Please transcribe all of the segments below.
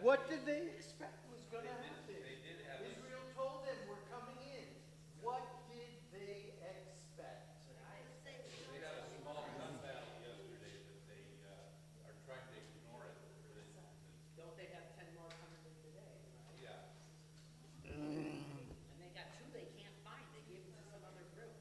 What did they expect was gonna happen? They did have a Israel told them we're coming in. What did they expect? They had a small gun battle yesterday that they are trying to ignore it. Don't they have 10 more coming in today, right? Yeah. And they got two they can't find. They gave them to some other group.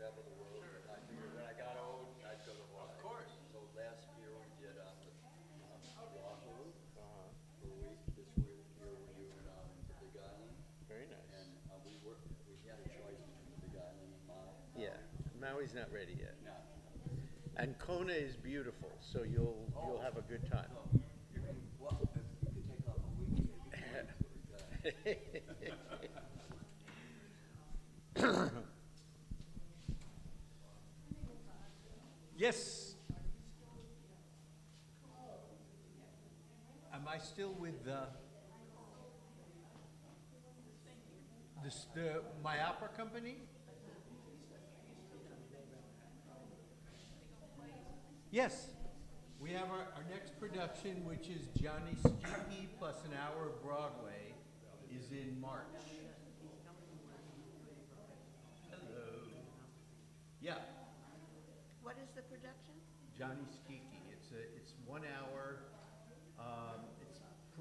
travel the world, and I figured when I got old, I'd go to Hawaii. Of course. So last year we did, Oahu for a week. This year we're doing, the Big Island. Very nice. And, we had a choice between the Big Island and Maui. Yeah, Maui's not ready yet. No. And Kona is beautiful, so you'll have a good time. So you can, well, if you could take off a week, maybe. Yes. Am I still with my opera company? Yes. We have our next production, which is Johnny Skiki plus an hour of Broadway, is in March. Hello. Yeah. What is the production? Johnny Skiki. It's 1 hour.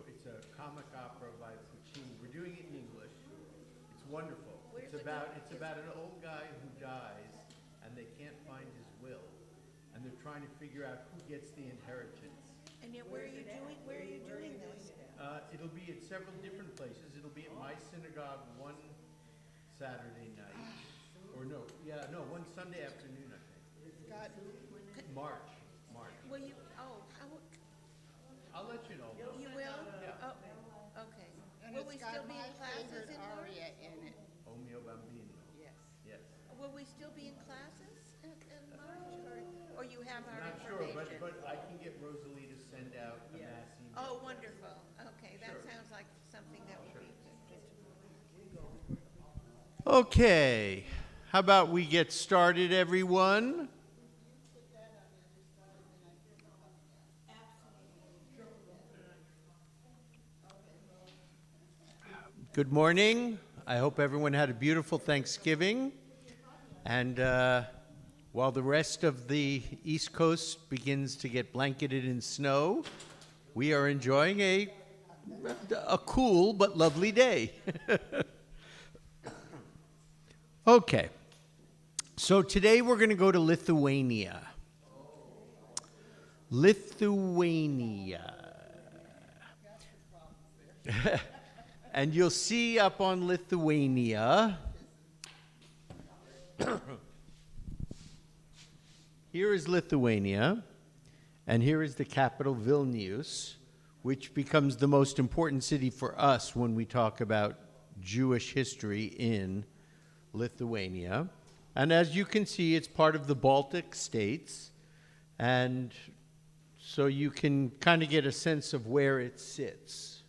It's a comic opera by Puccini. We're doing it in English. It's wonderful. Where's It's it about going? it's about an old guy who dies, and they can't find his will, and they're trying to figure out who gets the inheritance. And yet, where are you doing this? It'll be at several different places. It'll be at my synagogue one Saturday night, or one Sunday afternoon, I think. March. Will you, I'll let you know. you will? Yeah. Oh, okay. And Will it's we got still be my in classes favorite in March? aria in it. O mio bambino. Yes. Yes. Will we still be in classes in March, or you have our Not sure, information? but I can get Rosalie to send out a mass email. Oh, wonderful. Okay, that Sure. sounds like something that would be good. Okay, how about we get started, everyone? Good morning. I hope everyone had a beautiful Thanksgiving. And while the rest of the East Coast begins to get blanketed in snow, we are enjoying a cool but lovely day. Okay, so today we're going to go to Lithuania. And you'll see up on Lithuania, here is Lithuania, and here is the capital, Vilnius, which becomes the most important city for us when we talk about Jewish history in Lithuania. And as you can see, it's part of the Baltic states, and so you can kind of get a sense of where it sits.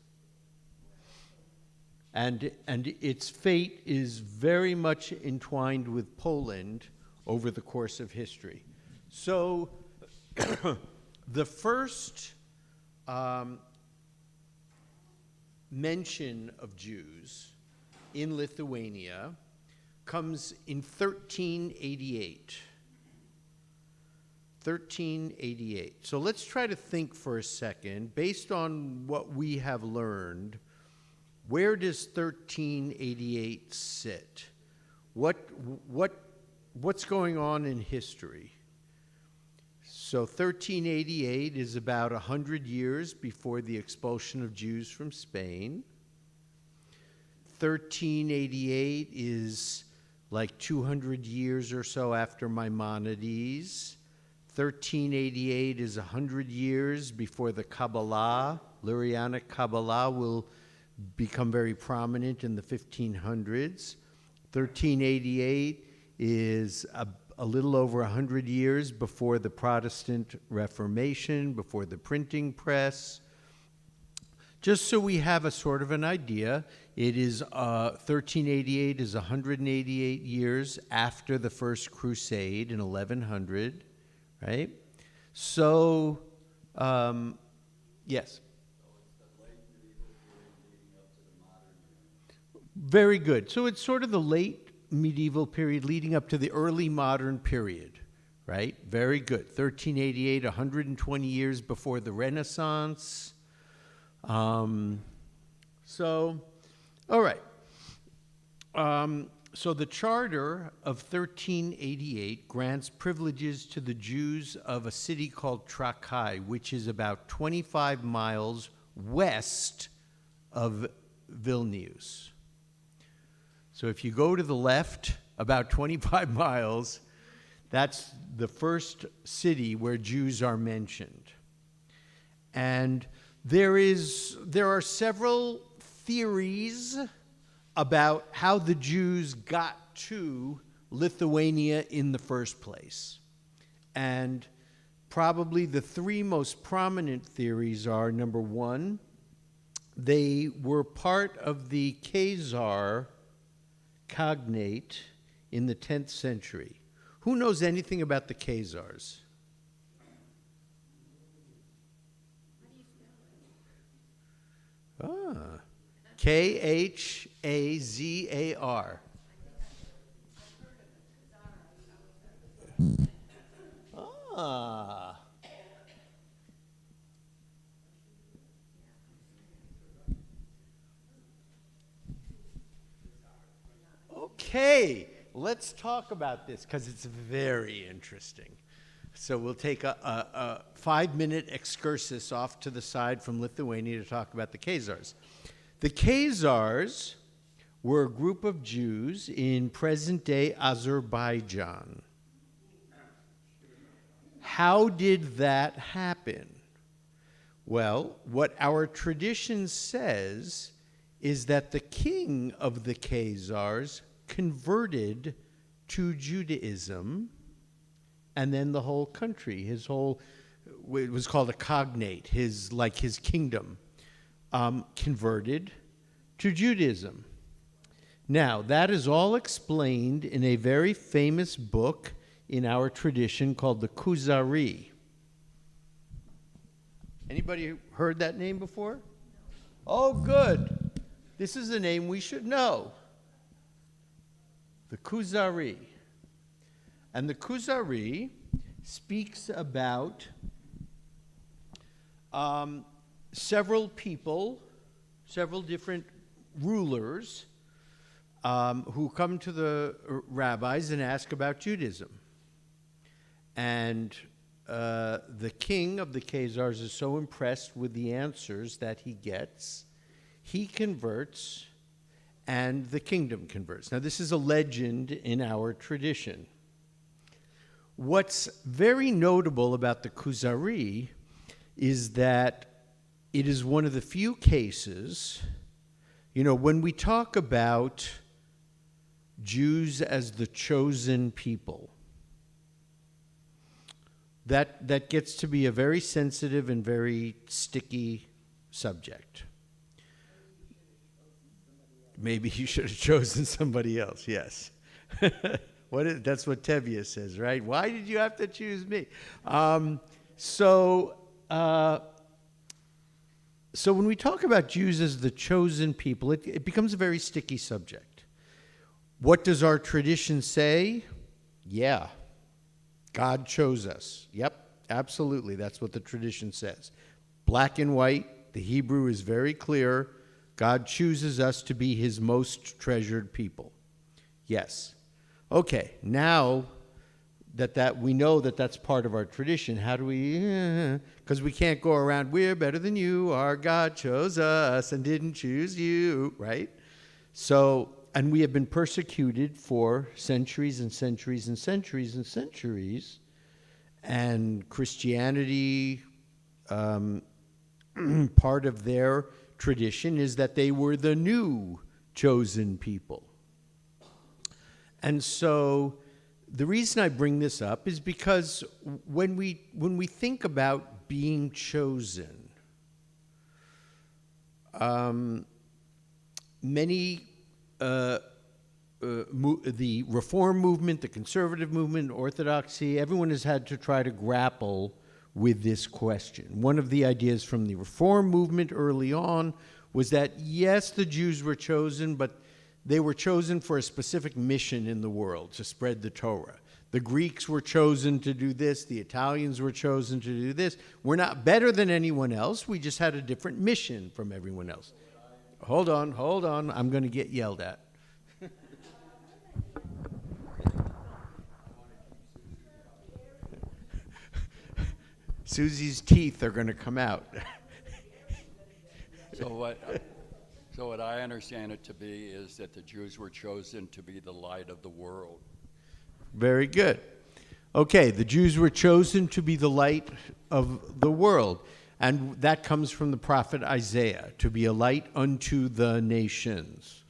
And its fate is very much entwined with Poland over the course of history. So the first mention of Jews in Lithuania comes in 1388. 1388. So let's try to think for a second, based on what we have learned, where does 1388 sit? What's going on in history? So 1388 is about 100 years before the expulsion of Jews from Spain. 1388 is like 200 years or so after Maimonides. 1388 is 100 years before the Kabbalah. Lurianic Kabbalah will become very prominent in the 1500s. 1388 is a little over 100 years before the Protestant Reformation, before the printing press. Just so we have a sort of an idea, it is 1388 is 188 years after the First Crusade in 1100, right? So, yes. Very good. So it's sort of the late medieval period leading up to the early modern period, right? Very good. 1388, 120 years before the Renaissance. So, all right. So the Charter of 1388 grants privileges to the Jews of a city called Trakai, which is about 25 miles west of Vilnius. So if you go to the left about 25 miles, that's the first city where Jews are mentioned. And there are several theories about how the Jews got to Lithuania in the first place. And probably the three most prominent theories are, number one, they were part of the Khazar Khaganate in the 10th century. Who knows anything about the Khazars? Ah, Khazar. Ah. Okay, let's talk about this because it's very interesting. So we'll take a 5-minute excursus off to the side from Lithuania to talk about the Khazars. The Khazars were a group of Jews in present-day Azerbaijan. How did that happen? Well, what our tradition says is that the king of the Khazars converted to Judaism, and then the whole country, it was called a cognate, his kingdom, converted to Judaism. Now, that is all explained in a very famous book in our tradition called the Kuzari. Anybody heard that name before? Oh, good. This is a name we should know. The Kuzari. And the Kuzari speaks about several people, several different rulers who come to the rabbis and ask about Judaism. And the king of the Khazars is so impressed with the answers that he gets, he converts, and the kingdom converts. Now, this is a legend in our tradition. What's very notable about the Kuzari is that it is one of the few cases, when we talk about Jews as the chosen people, that gets to be a very sensitive and very sticky subject. Maybe you should have chosen somebody else, yes. That's what Tevye says, right? Why did you have to choose me? So when we talk about Jews as the chosen people, it becomes a very sticky subject. What does our tradition say? Yeah, God chose us. Yep, absolutely. That's what the tradition says. Black and white, the Hebrew is very clear. God chooses us to be his most treasured people. Yes. Okay, now that we know that that's part of our tradition, how do we, because we can't go around, we're better than you, our God chose us and didn't choose you, right? So, and we have been persecuted for centuries and centuries and centuries and centuries, and Christianity, part of their tradition is that they were the new chosen people. And so the reason I bring this up is because when we think about being chosen, many the Reform movement, the conservative movement, Orthodoxy, everyone has had to try to grapple with this question. One of the ideas from the Reform movement early on was that, yes, the Jews were chosen, but they were chosen for a specific mission in the world, to spread the Torah. The Greeks were chosen to do this. The Italians were chosen to do this. We're not better than anyone else. We just had a different mission from everyone else. Hold on. I'm going to get yelled at. Susie's teeth are going to come out. So what I understand it to be is that the Jews were chosen to be the light of the world. Very good. Okay, the Jews were chosen to be the light of the world. And that comes from the prophet Isaiah, to be a light unto the nations.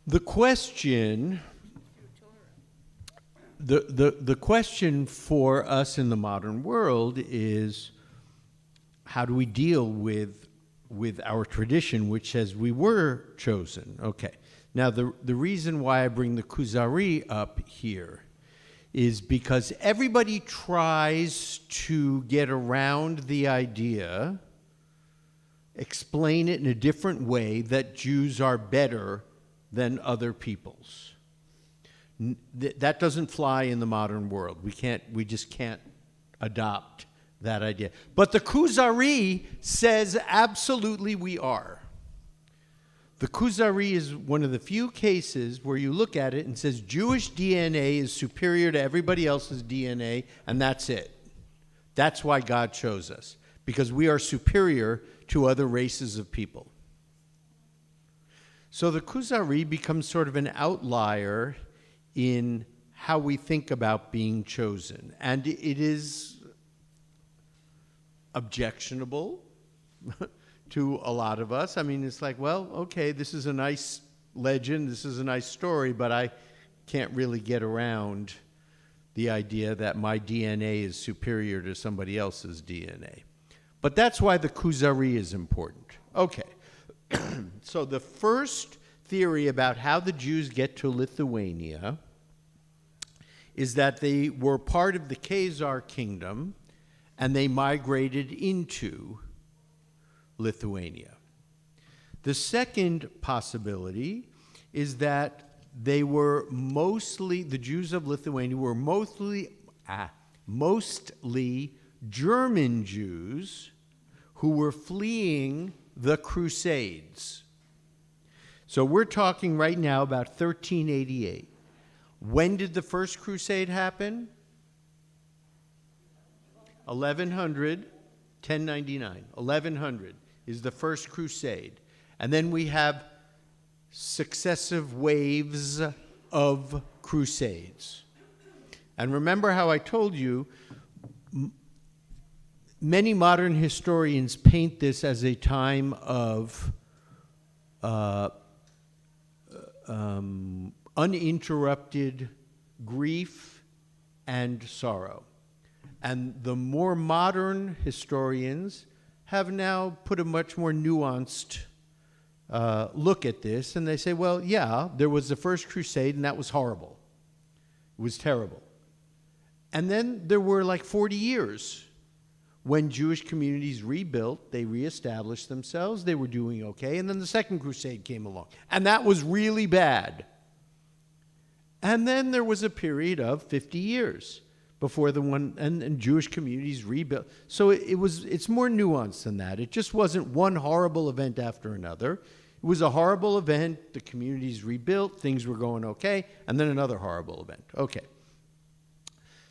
The question, the question for us in the modern world is, how do we deal with our tradition, which says we were chosen? Okay. Now, the reason why I bring the Kuzari up here is because everybody tries to get around the idea, explain it in a different way, that Jews are better than other peoples. That doesn't fly in the modern world. We just can't adopt that idea. But the Kuzari says absolutely we are. The Kuzari is one of the few cases where you look at it and says Jewish DNA is superior to everybody else's DNA, and that's it. That's why God chose us, because we are superior to other races of people. So the Kuzari becomes sort of an outlier in how we think about being chosen. And it is objectionable to a lot of us. I mean, it's like, well, okay, this is a nice legend, this is a nice story, but I can't really get around the idea that my DNA is superior to somebody else's DNA. But that's why the Kuzari is important. Okay, so the first theory about how the Jews get to Lithuania is that they were part of the Khazar kingdom and they migrated into Lithuania. The second possibility is that the Jews of Lithuania were mostly German Jews who were fleeing the Crusades. So we're talking right now about 1388. When did the first crusade happen? 1099. 1100 is the first crusade. And then we have successive waves of crusades. And remember how I told you, many modern historians paint this as a time of uninterrupted grief and sorrow. And the more modern historians have now put a much more nuanced look at this, and they say, well, yeah, there was the first crusade, and that was horrible. It was terrible. And then there were like 40 years when Jewish communities rebuilt, they reestablished themselves, they were doing okay, and then the second crusade came along, and that was really bad. And then there was a period of 50 years before the one, and Jewish communities rebuilt. So it's more nuanced than that. It just wasn't one horrible event after another. It was a horrible event, the communities rebuilt, things were going okay, and then another horrible event. Okay.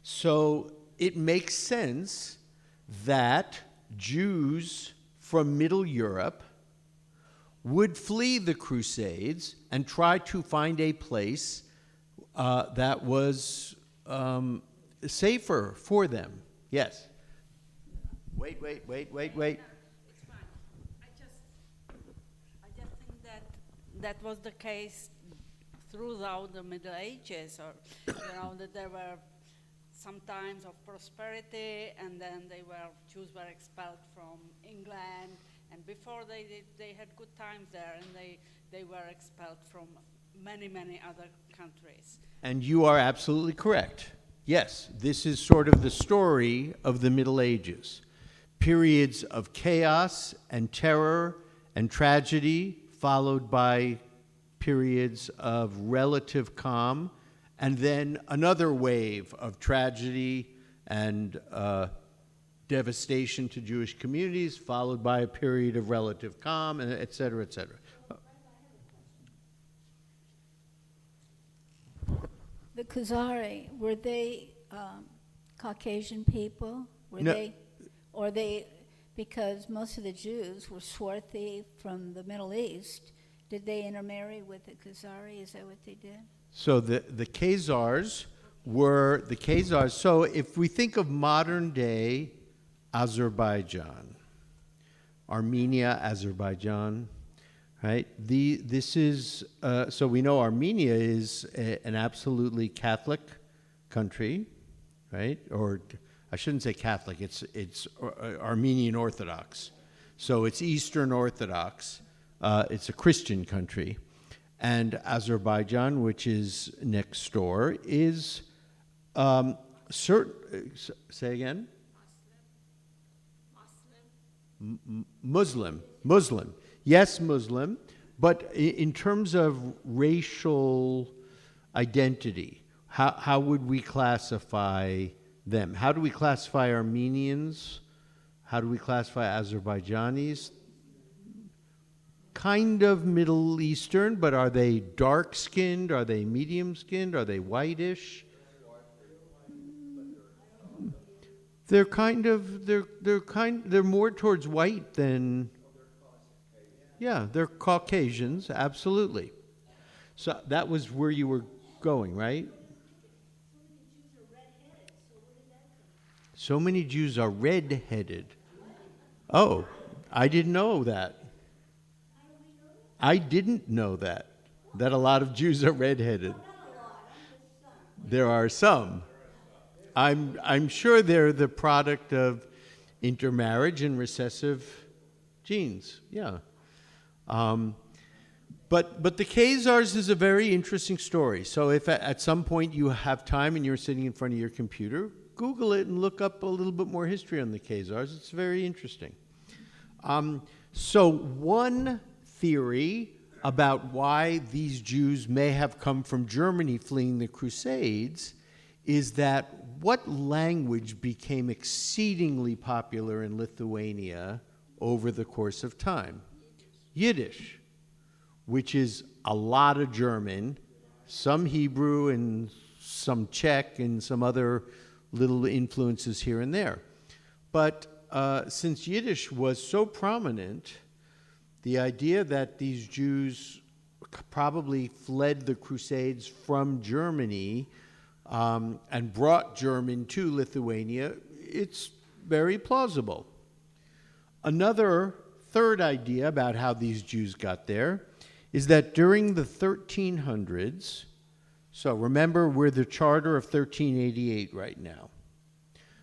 So it makes sense that Jews from Middle Europe would flee the Crusades and try to find a place that was safer for them. Yes. Wait. It's fine. I just think that was the case throughout the Middle Ages, or that there were some times of prosperity, and then Jews were expelled from England, and before they had good times there, and they were expelled from many other countries. And you are absolutely correct. Yes, this is sort of the story of the Middle Ages. Periods of chaos and terror and tragedy, followed by periods of relative calm, and then another wave of tragedy and devastation to Jewish communities, followed by a period of relative calm, and et cetera, et cetera. The Khazari, were they Caucasian people? Were No. they, or they, because most of the Jews were swarthy from the Middle East, did they intermarry with the Khazari? Is that what they did? So the Khazars were the Khazars. So if we think of modern day Azerbaijan, Armenia, Azerbaijan, right? This is so we know Armenia is an absolutely Catholic country, right? Or I shouldn't say Catholic. It's Armenian Orthodox. So it's Eastern Orthodox. It's a Christian country. And Azerbaijan, which is next door, is say again? Muslim. Yes, Muslim. But in terms of racial identity, how would we classify them? How do we classify Armenians? How do we classify Azerbaijanis? Kind of Middle Eastern, but are they dark-skinned? Are they medium-skinned? Are they whitish? They're more towards white than, yeah, they're Caucasians, absolutely. So that was where you were going, right? So many Jews are red-headed. Oh, I didn't know that. I didn't know that a lot of Jews are red-headed. There are some. I'm sure they're the product of intermarriage and recessive genes. Yeah. But the Khazars is a very interesting story. So if at some point you have time and you're sitting in front of your computer, Google it and look up a little bit more history on the Khazars. It's very interesting. So one theory about why these Jews may have come from Germany fleeing the Crusades is that what language became exceedingly popular in Lithuania over the course of time? Yiddish, which is a lot of German, some Hebrew and some Czech and some other little influences here and there. But since Yiddish was so prominent, the idea that these Jews probably fled the Crusades from Germany and brought German to Lithuania, it's very plausible. Another third idea about how these Jews got there is that during the 1300s, so remember we're the Charter of 1388 right now.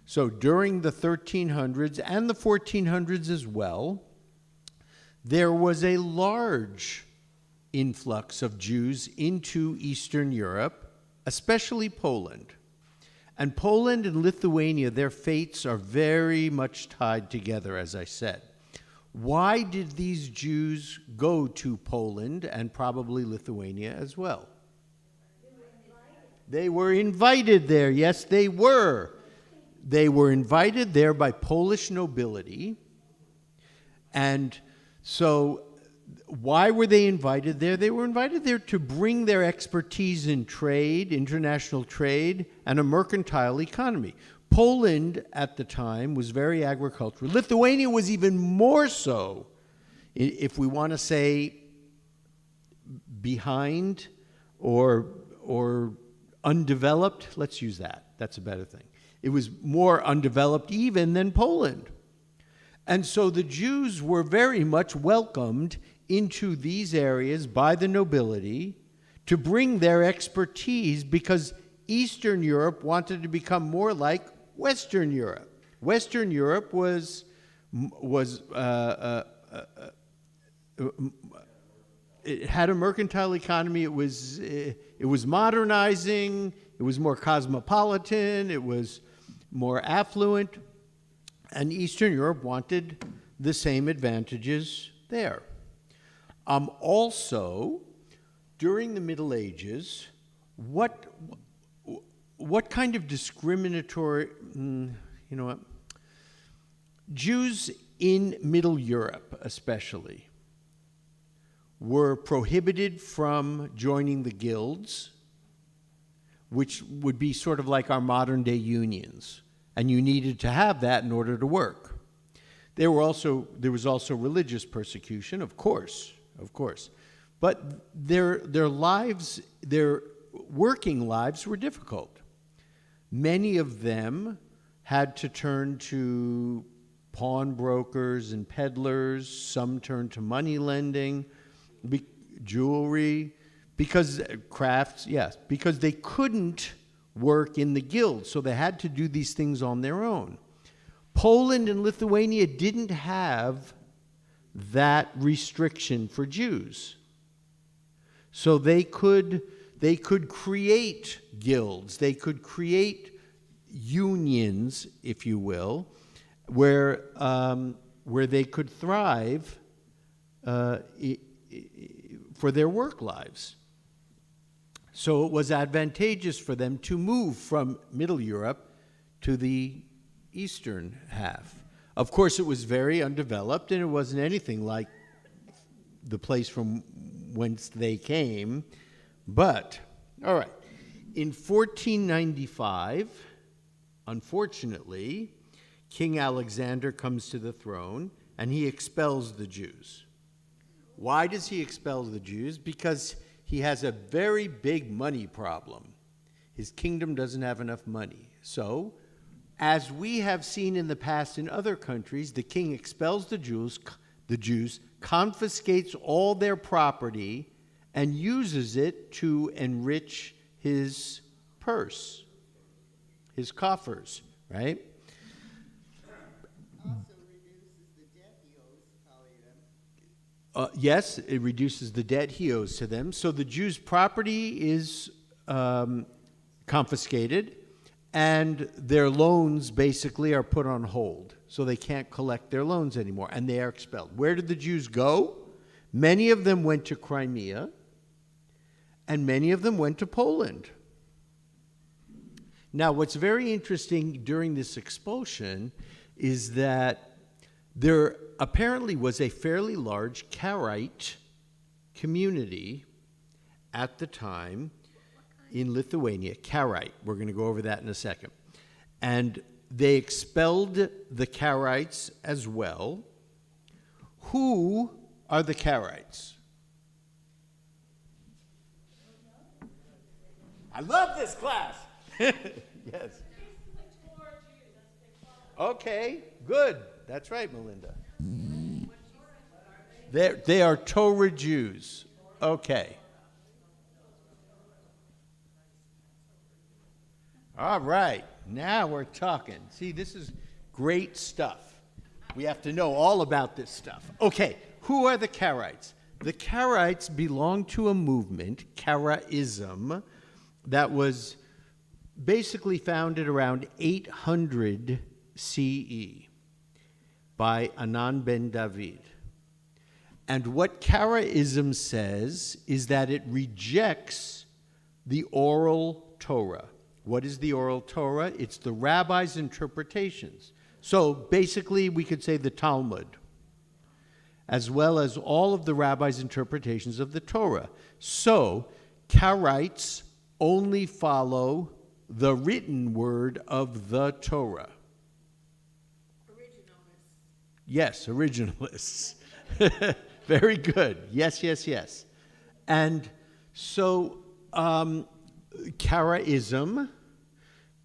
So during the 1300s and the 1400s as well, there was a large influx of Jews into Eastern Europe, especially Poland. And Poland and Lithuania, their fates are very much tied together, as I said. Why did these Jews go to Poland and probably Lithuania as well? They were invited there. Yes, they were. They were invited there by Polish nobility. And so why were they invited there? They were invited there to bring their expertise in trade, international trade, and a mercantile economy. Poland at the time was very agricultural. Lithuania was even more so, if we want to say behind or undeveloped. Let's use that. That's a better thing. It was more undeveloped even than Poland. And so the Jews were very much welcomed into these areas by the nobility to bring their expertise because Eastern Europe wanted to become more like Western Europe. Western Europe it had a mercantile economy. It was modernizing. It was more cosmopolitan. It was more affluent. And Eastern Europe wanted the same advantages there. Also, during the Middle Ages, what kind of discriminatory, Jews in Middle Europe especially were prohibited from joining the guilds, which would be sort of like our modern day unions. and you needed to have that in order to work. There was also religious persecution, of course, but their lives, their working lives were difficult. Many of them had to turn to pawnbrokers and peddlers. Some turned to money lending, jewelry, because crafts, yes, because they couldn't work in the guild, so they had to do these things on their own. Poland and Lithuania didn't have that restriction for Jews. So they could create guilds, they could create unions, if you will, where they could thrive for their work lives. So it was advantageous for them to move from Middle Europe to the eastern half. Of course, it was very undeveloped, and it wasn't anything like the place from whence they came. But, all right, in 1495, unfortunately, King Alexander comes to the throne, and he expels the Jews. Why does he expel the Jews? Because he has a very big money problem. His kingdom doesn't have enough money. So, as we have seen in the past in other countries, the king expels the Jews, confiscates all their property, and uses it to enrich his purse, his coffers, right? Also reduces the debt he owes probably them. Yes, it reduces the debt he owes to them. So the Jews' property is confiscated, and their loans basically are put on hold. So they can't collect their loans anymore, and they are expelled. Where did the Jews go? Many of them went to Crimea, and many of them went to Poland. Now, what's very interesting during this expulsion is that there apparently was a fairly large Karaite community at the time in Lithuania. Karaite. We're going to go over that in a second. And they expelled the Karaites as well. Who are the Karaites? I love this class. Yes. Okay, good. That's right, Melinda. They are Torah Jews. Okay. All right. Now we're talking. See, this is great stuff. We have to know all about this stuff. Okay, who are the Karaites? The Karaites belong to a movement, Karaism, that was basically founded around 800 CE by Anan ben David. And what Karaism says is that it rejects the oral Torah. What is the oral Torah? It's the rabbis' interpretations. So basically, we could say the Talmud, as well as all of the rabbis' interpretations of the Torah. So, Karaites only follow the written word of the Torah. Originalists. Yes, originalists. Very good. Yes, yes, yes. And so Karaism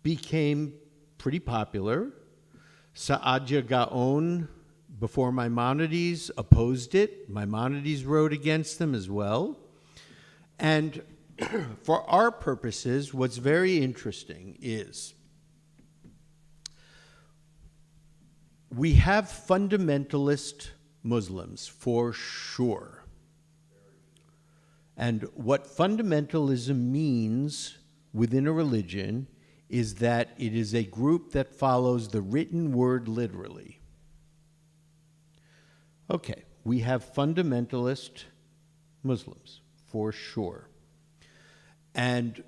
became pretty popular. Saadia Gaon, before Maimonides, opposed it. Maimonides wrote against them as well. And for our purposes, what's very interesting is we have fundamentalist Muslims, for sure. And what fundamentalism means within a religion is that it is a group that follows the written word literally. Okay, we have fundamentalist Muslims, for sure. And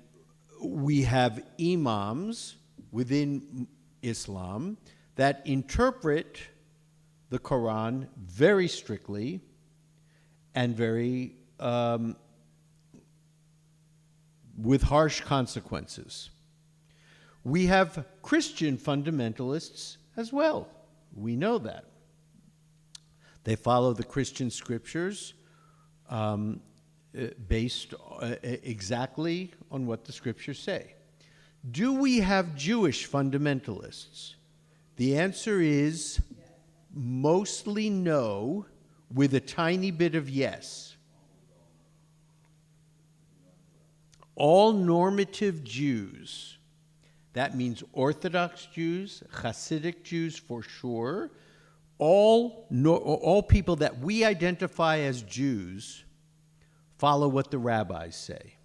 we have imams within Islam that interpret the Quran very strictly and very with harsh consequences. We have Christian fundamentalists as well. We know that. They follow the Christian scriptures based exactly on what the scriptures say. Do we have Jewish fundamentalists? The answer is mostly no, with a tiny bit of yes. All normative Jews, that means Orthodox Jews, Hasidic Jews for sure, all people that we identify as Jews follow what the rabbis say.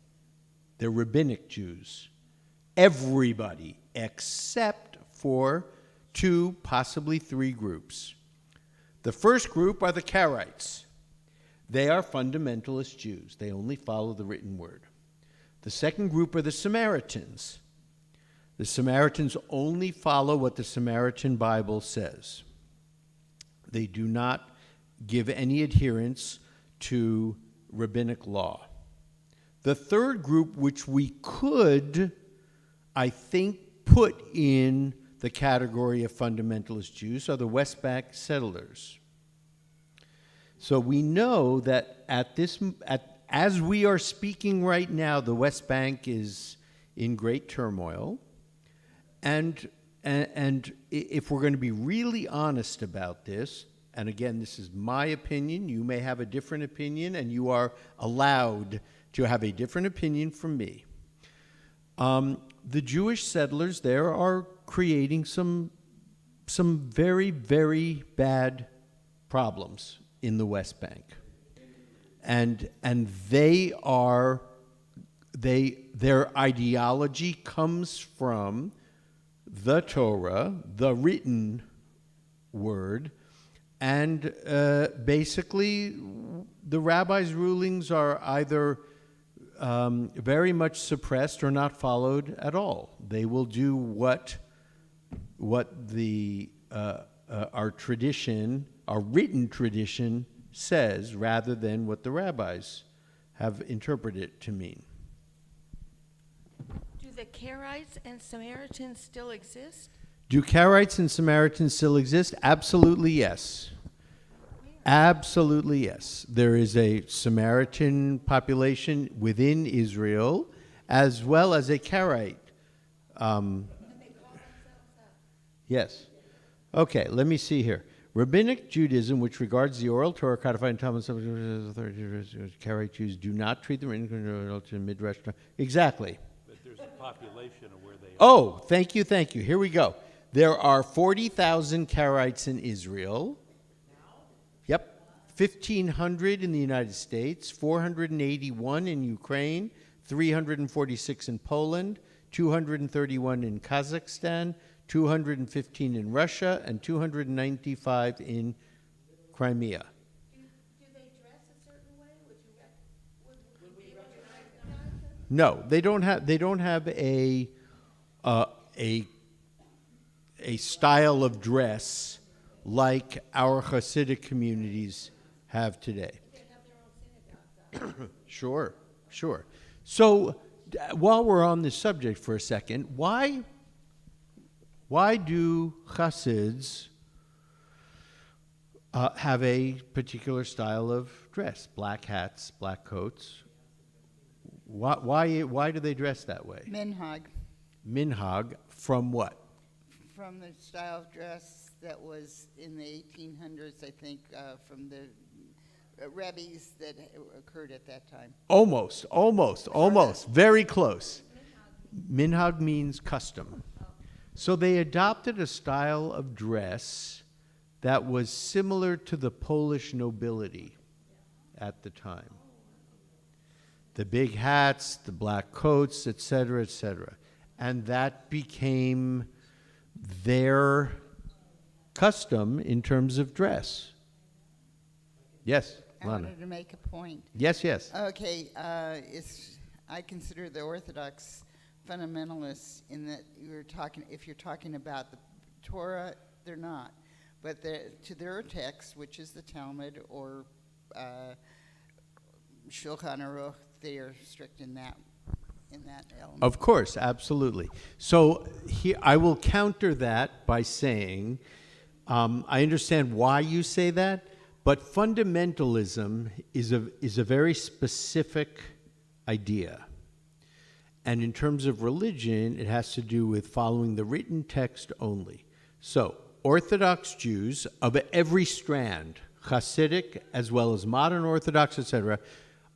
They're rabbinic Jews. Everybody except for 2, possibly 3 groups. The first group are the Karaites. They are fundamentalist Jews. They only follow the written word. The second group are the Samaritans. The Samaritans only follow what the Samaritan Bible says. They do not give any adherence to rabbinic law. The third group, which we could, I think, put in the category of fundamentalist Jews, are the West Bank settlers. So we know that as we are speaking right now, the West Bank is in great turmoil. And if we're going to be really honest about this, and again, this is my opinion, you may have a different opinion, and you are allowed to have a different opinion from me. The Jewish settlers there are creating some very, very bad problems in the West Bank. And their ideology comes from the Torah, the written word, and basically the rabbis' rulings are either very much suppressed or not followed at all. They will do what our tradition, our written tradition, says, rather than what the rabbis have interpreted it to mean. Do the Karaites and Samaritans still exist? Do Karaites and Samaritans still exist? Absolutely yes. Absolutely yes. There is a Samaritan population within Israel, as well as a Karaite. Yes. Okay, let me see here. Rabbinic Judaism, which regards the oral Torah codified in Talmud, Karaite Jews do not treat the written to Midrash. Exactly. But there's a population of where they are. Oh, thank you. Here we go. There are 40,000 Karaites in Israel. Yep. 1,500 in the United States, 481 in Ukraine, 346 in Poland, 231 in Kazakhstan, 215 in Russia, and 295 in Crimea. Do they dress a certain way? Would we recognize them? No, they don't have a style of dress like our Hasidic communities have today. They have their own synagogues. Sure. So while we're on this subject for a second, why do Hasids have a particular style of dress? Black hats, black coats. Why do they dress that way? Minhag, Minhag from what? from the style of dress that was in the 1800s, I think, from the Rebbe's that occurred at that time. Almost. Very close. Minhag means custom. So they adopted a style of dress that was similar to the Polish nobility at the time. The big hats, the black coats, etc., etc. And that became their custom in terms of dress. Yes, I Lana. wanted to make a point. Yes. Okay, I consider the Orthodox fundamentalists in that if you're talking about the Torah, they're not. But to their text, which is the Talmud or Shulchan Aruch, they are strict in that in that element. Of course, absolutely. So here, I will counter that by saying, I understand why you say that, but fundamentalism is a very specific idea. And in terms of religion, it has to do with following the written text only. So, Orthodox Jews of every strand, Hasidic as well as modern Orthodox, etc.,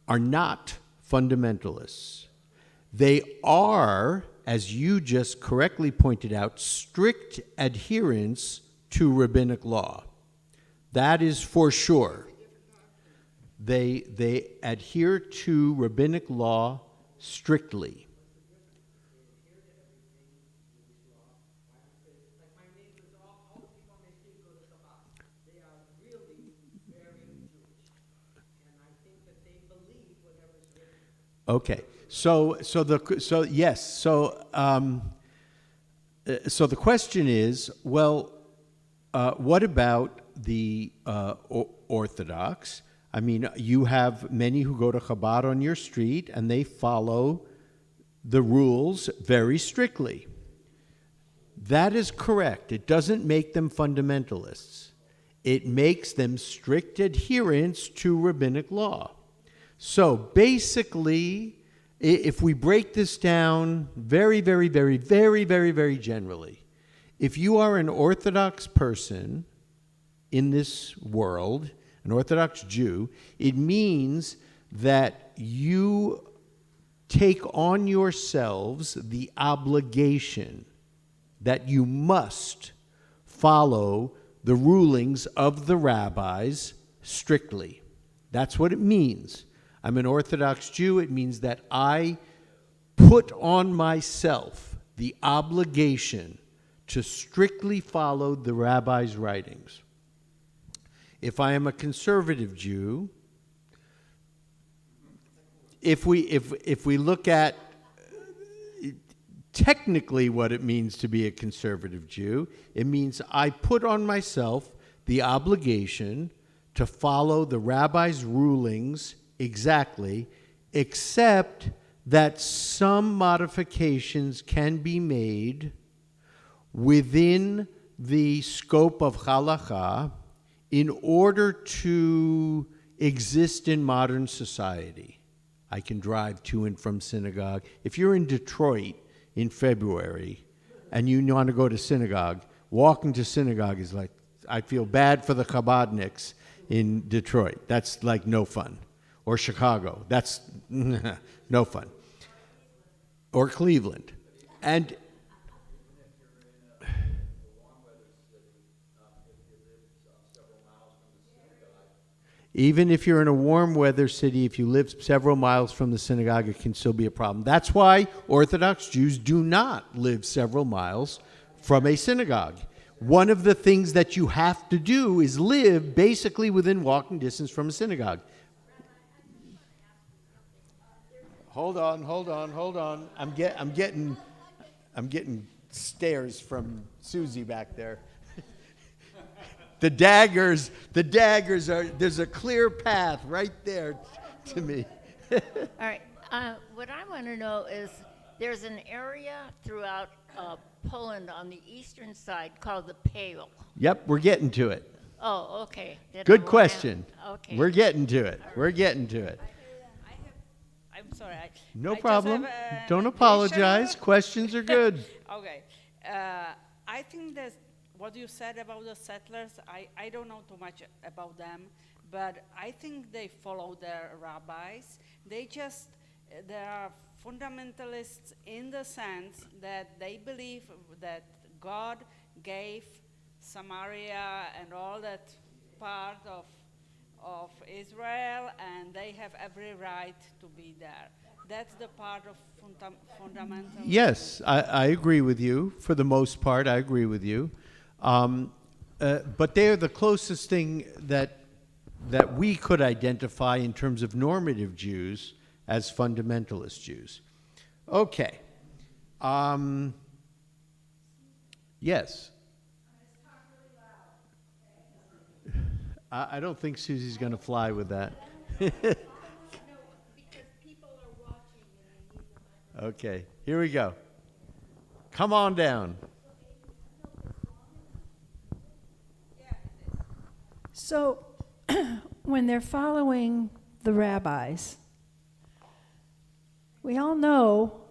are not fundamentalists. They are, as you just correctly pointed out, strict adherents to rabbinic law. That is for sure. They adhere to rabbinic law strictly. Like my neighbors, all the people on my street go to Shabbat. They are really very Jewish. And I think that they believe whatever's written. Okay, so the question is, well, what about the Orthodox? I mean, you have many who go to Chabad on your street, and they follow the rules very strictly. That is correct. It doesn't make them fundamentalists. It makes them strict adherents to rabbinic law. So basically, if we break this down very, very, very, very, very, very generally, if you are an Orthodox person in this world, an Orthodox Jew, it means that you take on yourselves the obligation that you must follow the rulings of the rabbis strictly. That's what it means. I'm an Orthodox Jew. It means that I put on myself the obligation to strictly follow the rabbi's writings. If I am a conservative Jew, if we look at technically what it means to be a conservative Jew, it means I put on myself the obligation to follow the rabbi's rulings exactly, except that some modifications can be made within the scope of halakha in order to exist in modern society. I can drive to and from synagogue. If you're in Detroit in February and you want to go to synagogue, walking to synagogue is like, I feel bad for the Chabadniks in Detroit. That's like no fun. Or Chicago. That's no fun. Or Cleveland. And even if you're in a warm weather city, if you live several miles from the synagogue, it can still be a problem. That's why Orthodox Jews do not live several miles from a synagogue. One of the things that you have to do is live basically within walking distance from a synagogue. Hold on. I'm getting stares from Susie back there. The daggers are, there's a clear path right there to me. All right. What I want to know is there's an area throughout Poland on the eastern side called the Pale. Yep, we're getting to it. Oh, okay. Good question. Okay. We're getting to it. We're getting to it. I'm sorry. No I just problem. have, Don't an apologize. addition. Questions are good. Okay. I think that what you said about the settlers, I don't know too much about them, but I think they follow their rabbis. They are fundamentalists in the sense that they believe that God gave Samaria and all that part of Israel, and they have every right to be there. That's the part of fundamental. Yes, I agree with you. For the most part, I agree with you. But they are the closest thing that we could identify in terms of normative Jews as fundamentalist Jews. Okay. Yes. I don't think Susie's going to fly with that. Okay, here we go. Come on down. So, when they're following the rabbis, we all know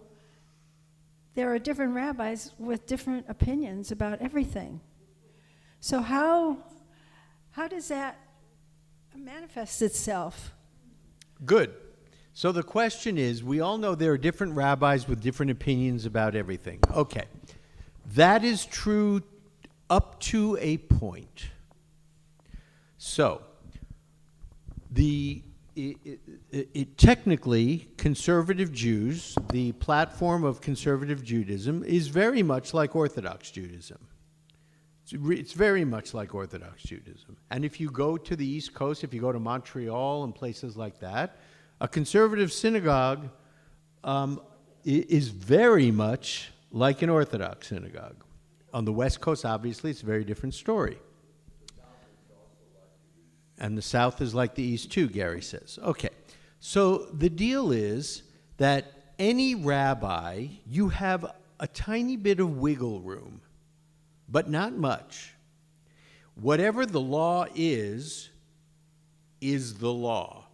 there are different rabbis with different opinions about everything. So how does that manifest itself? Good. So the question is, we all know there are different rabbis with different opinions about everything. Okay. That is true up to a point. So, technically, conservative Jews, the platform of conservative Judaism, is very much like Orthodox Judaism. It's very much like Orthodox Judaism. And if you go to the East Coast, if you go to Montreal and places like that, a conservative synagogue is very much like an Orthodox synagogue. On the West Coast, obviously, it's a very different story. And the South is like the East too, Gary says. Okay, so the deal is that any rabbi, you have a tiny bit of wiggle room, but not much. Whatever the law is the law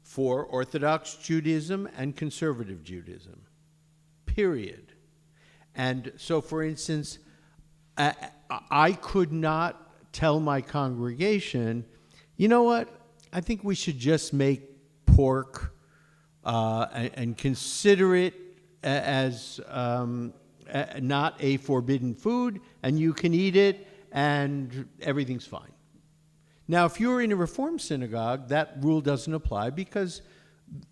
for Orthodox Judaism and conservative Judaism, period. And so, for instance, I could not tell my congregation, you know what, I think we should just make pork and consider it as not a forbidden food, and you can eat it, and everything's fine. Now, if you're in a Reform synagogue, that rule doesn't apply because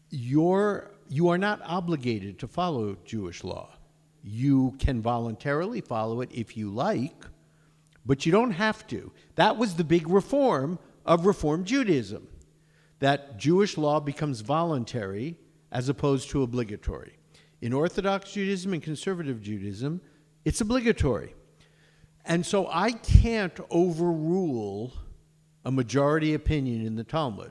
you are not obligated to follow Jewish law. You can voluntarily follow it if you like, but you don't have to. That was the big reform of Reform Judaism, that Jewish law becomes voluntary as opposed to obligatory. In Orthodox Judaism and conservative Judaism, it's obligatory. And so I can't overrule a majority opinion in the Talmud.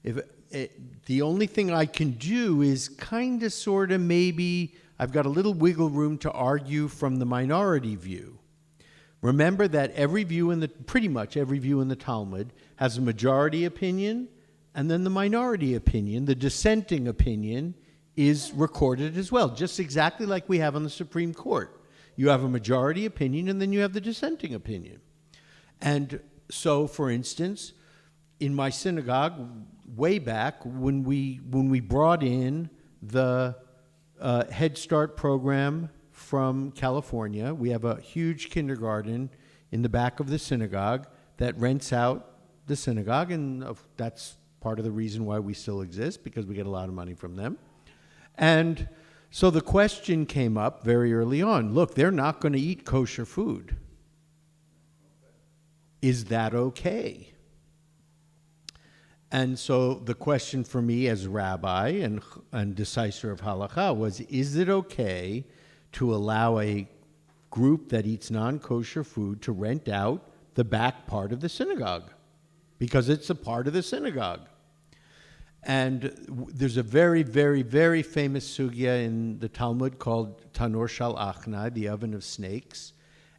The only thing I can do is kind of, sort of, maybe I've got a little wiggle room to argue from the minority view. Remember that pretty much every view in the Talmud has a majority opinion, and then the minority opinion, the dissenting opinion, is recorded as well, just exactly like we have on the Supreme Court. You have a majority opinion, and then you have the dissenting opinion. And so, for instance, in my synagogue, way back when we brought in the Head Start program from California, we have a huge kindergarten in the back of the synagogue that rents out the synagogue, and that's part of the reason why we still exist, because we get a lot of money from them. And so the question came up very early on, look, they're not going to eat kosher food. Is that okay? And so the question for me as rabbi and decisor of halakha was, is it okay to allow a group that eats non-kosher food to rent out the back part of the synagogue? Because it's a part of the synagogue. And there's a very, very, very famous sugya in the Talmud called Tanur Shal Achna, the oven of snakes.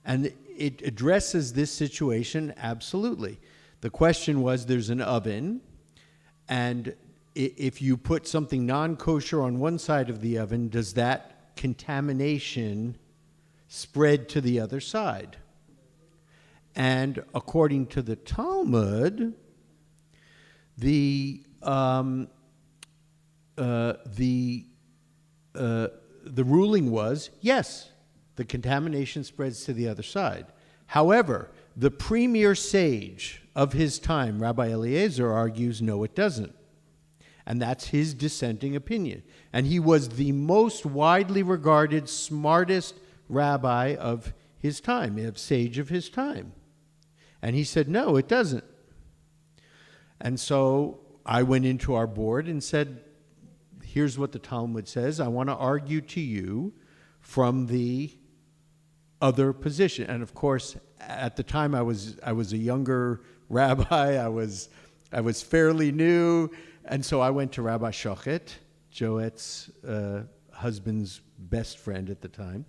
And it addresses this situation absolutely. The question was, there's an oven, and if you put something non-kosher on one side of the oven, does that contamination spread to the other side? And according to the Talmud, the ruling was, yes, the contamination spreads to the other side. However, the premier sage of his time, Rabbi Eliezer, argues, no, it doesn't. And that's his dissenting opinion. And he was the most widely regarded, smartest rabbi of his time, a sage of his time. And he said, no, it doesn't. And so I went into our board and said, here's what the Talmud says. I want to argue to you from the other position. And of course, at the time I was a younger rabbi. I was fairly new. And so I went to Rabbi Shochet Joette's husband's best friend at the time.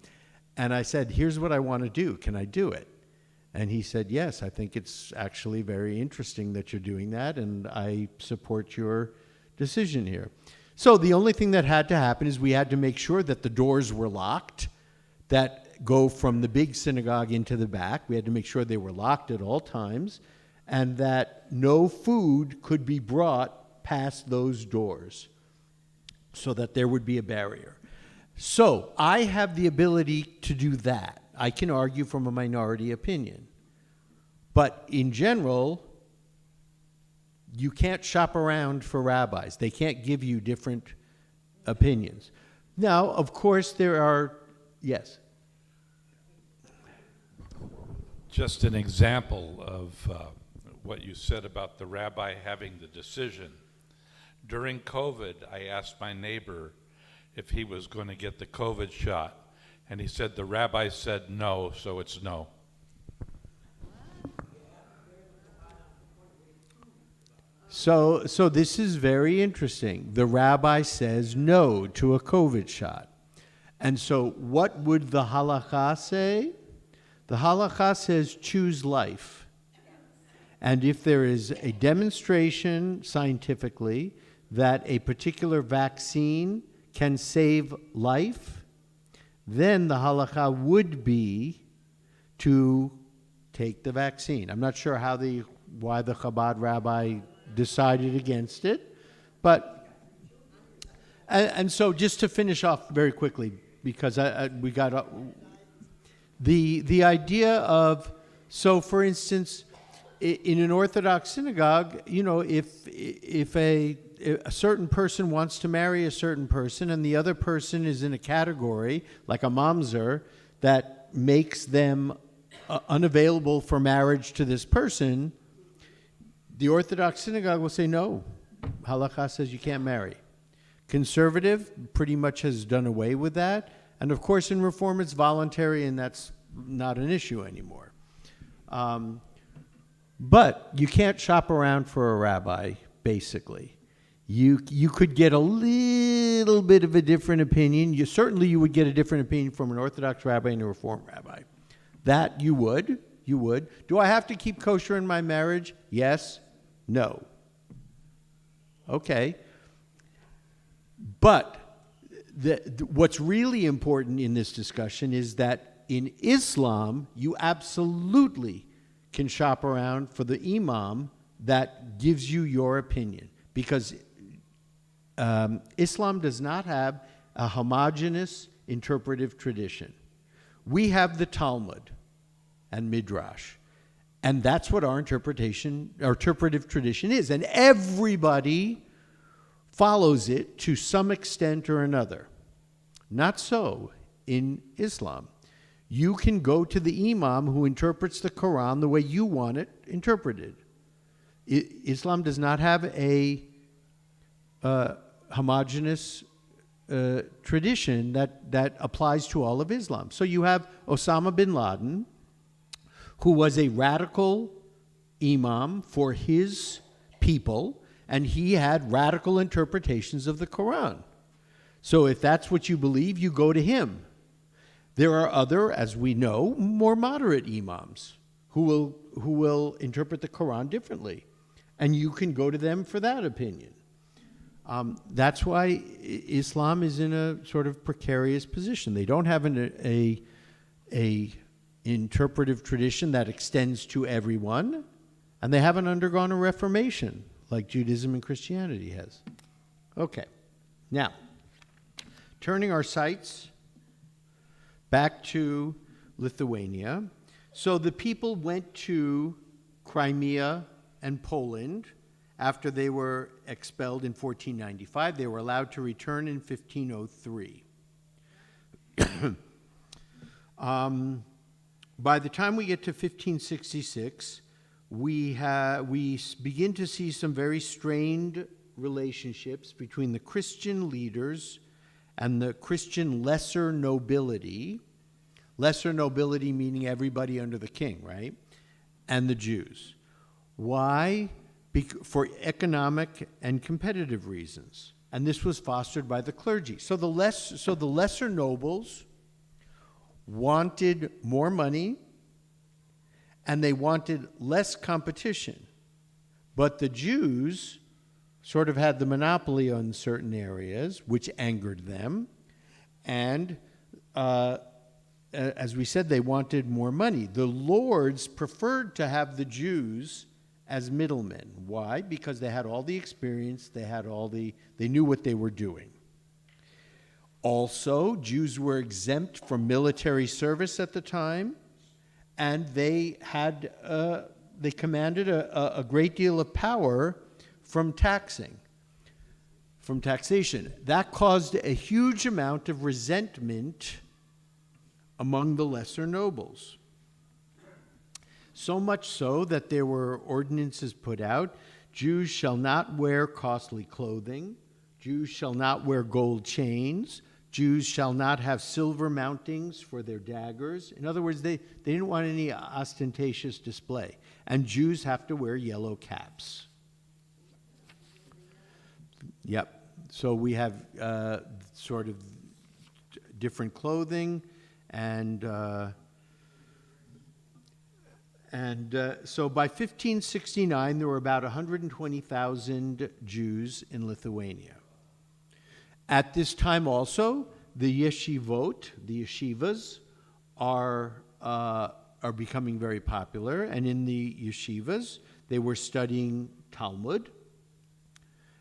And I said, here's what I want to do. Can I do it? And he said, yes, I think it's actually very interesting that you're doing that, and I support your decision here. So the only thing that had to happen is we had to make sure that the doors were locked that go from the big synagogue into the back. We had to make sure they were locked at all times, and that no food could be brought past those doors so that there would be a barrier. So I have the ability to do that. I can argue from a minority opinion. But in general, you can't shop around for rabbis. They can't give you different opinions. Now, of course, there are, yes? Just an example of what you said about the rabbi having the decision. During COVID, I asked my neighbor if he was going to get the COVID shot, and he said the rabbi said no, so it's no. So this is very interesting. The rabbi says no to a COVID shot. And so what would the halakha say? The halakha says choose life. And if there is a demonstration scientifically that a particular vaccine can save life, then the halakha would be to take the vaccine. I'm not sure why the Chabad rabbi decided against it, but and so just to finish off very quickly, because we got the idea of, so for instance, in an Orthodox synagogue, if a certain person wants to marry a certain person and the other person is in a category like a mamzer that makes them unavailable for marriage to this person, the Orthodox synagogue will say, no, halakha says you can't marry. Conservative pretty much has done away with that. And of course, in Reform, it's voluntary, and that's not an issue anymore. But you can't shop around for a rabbi, basically. You could get a little bit of a different opinion. You would get a different opinion from an Orthodox rabbi and a Reform rabbi. That you would. Do I have to keep kosher in my marriage? Yes. No. Okay. But what's really important in this discussion is that in Islam, you absolutely can shop around for the imam that gives you your opinion, because Islam does not have a homogeneous interpretive tradition. We have the Talmud and Midrash, and that's what our interpretive tradition is, and everybody follows it to some extent or another. Not so in Islam. You can go to the imam who interprets the Quran the way you want it interpreted. Islam does not have a homogeneous tradition that applies to all of Islam. So you have Osama bin Laden, who was a radical imam for his people, and he had radical interpretations of the Quran. So if that's what you believe, you go to him. There are other, as we know, more moderate imams who will interpret the Quran differently, and you can go to them for that opinion. That's why Islam is in a sort of precarious position. They don't have a interpretive tradition that extends to everyone, and they haven't undergone a reformation like Judaism and Christianity has. Okay, now, turning our sights back to Lithuania. So the people went to Crimea and Poland after they were expelled in 1495. They were allowed to return in 1503. By the time we get to 1566, we begin to see some very strained relationships between the Christian leaders and the Christian lesser nobility. Lesser nobility meaning everybody under the king, right? And the Jews. Why? For economic and competitive reasons. and this was fostered by the clergy. So the lesser nobles wanted more money, and they wanted less competition. But the Jews sort of had the monopoly on certain areas, which angered them. And as we said, they wanted more money. The lords preferred to have the Jews as middlemen. Why? Because they had all the experience, they knew what they were doing. Also, Jews were exempt from military service at the time, and they commanded a great deal of power from taxation. That caused a huge amount of resentment among the lesser nobles. So much so that there were ordinances put out: Jews shall not wear costly clothing, Jews shall not wear gold chains, Jews shall not have silver mountings for their daggers. In other words, they didn't want any ostentatious display. And Jews have to wear yellow caps. Yep. So we have sort of different clothing, and so by 1569, there were about 120,000 Jews in Lithuania. At this time also, the yeshivot, the yeshivas, are becoming very popular. And in the yeshivas, they were studying Talmud,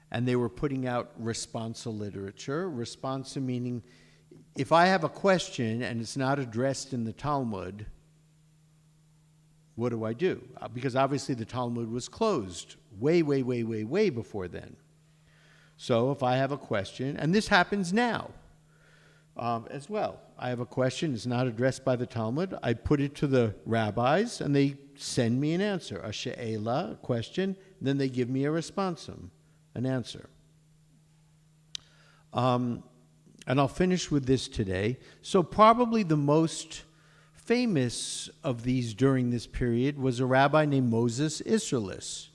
and they were putting out responsa literature. Responsa meaning, if I have a question and it's not addressed in the Talmud, what do I do? Because obviously the Talmud was closed way before then. So if I have a question, and this happens now as well. I have a question, it's not addressed by the Talmud. I put it to the rabbis, and they send me an answer, a she'ela, a question, then they give me a responsum, an answer. And I'll finish with this today. So probably the most famous of these during this period was a rabbi named Moses Isserles,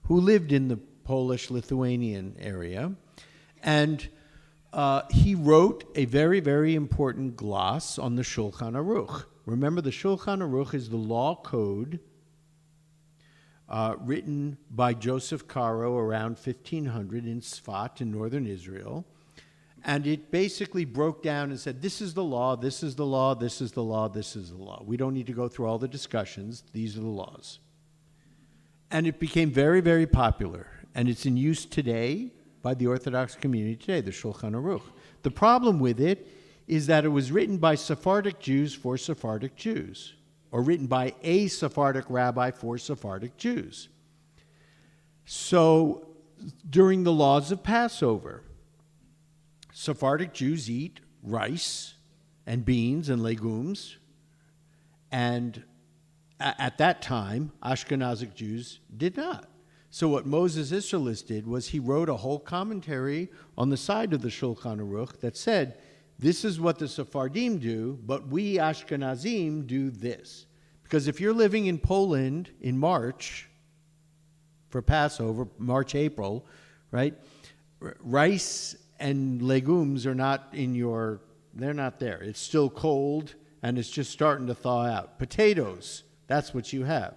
who lived in the Polish-Lithuanian area, and he wrote a very important gloss on the Shulchan Aruch. Remember, the Shulchan Aruch is the law code written by Joseph Caro around 1500 in Sfat in northern Israel, and it basically broke down and said, this is the law, this is the law, this is the law, this is the law. We don't need to go through all the discussions. These are the laws. And it became very popular. And it's in use today by the Orthodox community today, the Shulchan Aruch. The problem with it is that it was written by Sephardic Jews for Sephardic Jews, or written by a Sephardic rabbi for Sephardic Jews. So during the laws of Passover, Sephardic Jews eat rice and beans and legumes, and at that time, Ashkenazic Jews did not. So what Moses Isserles did was he wrote a whole commentary on the side of the Shulchan Aruch that said, this is what the Sephardim do, but we Ashkenazim do this. Because if you're living in Poland in March for Passover, March, April, right, rice and legumes are not they're not there. It's still cold, and it's just starting to thaw out. Potatoes, that's what you have.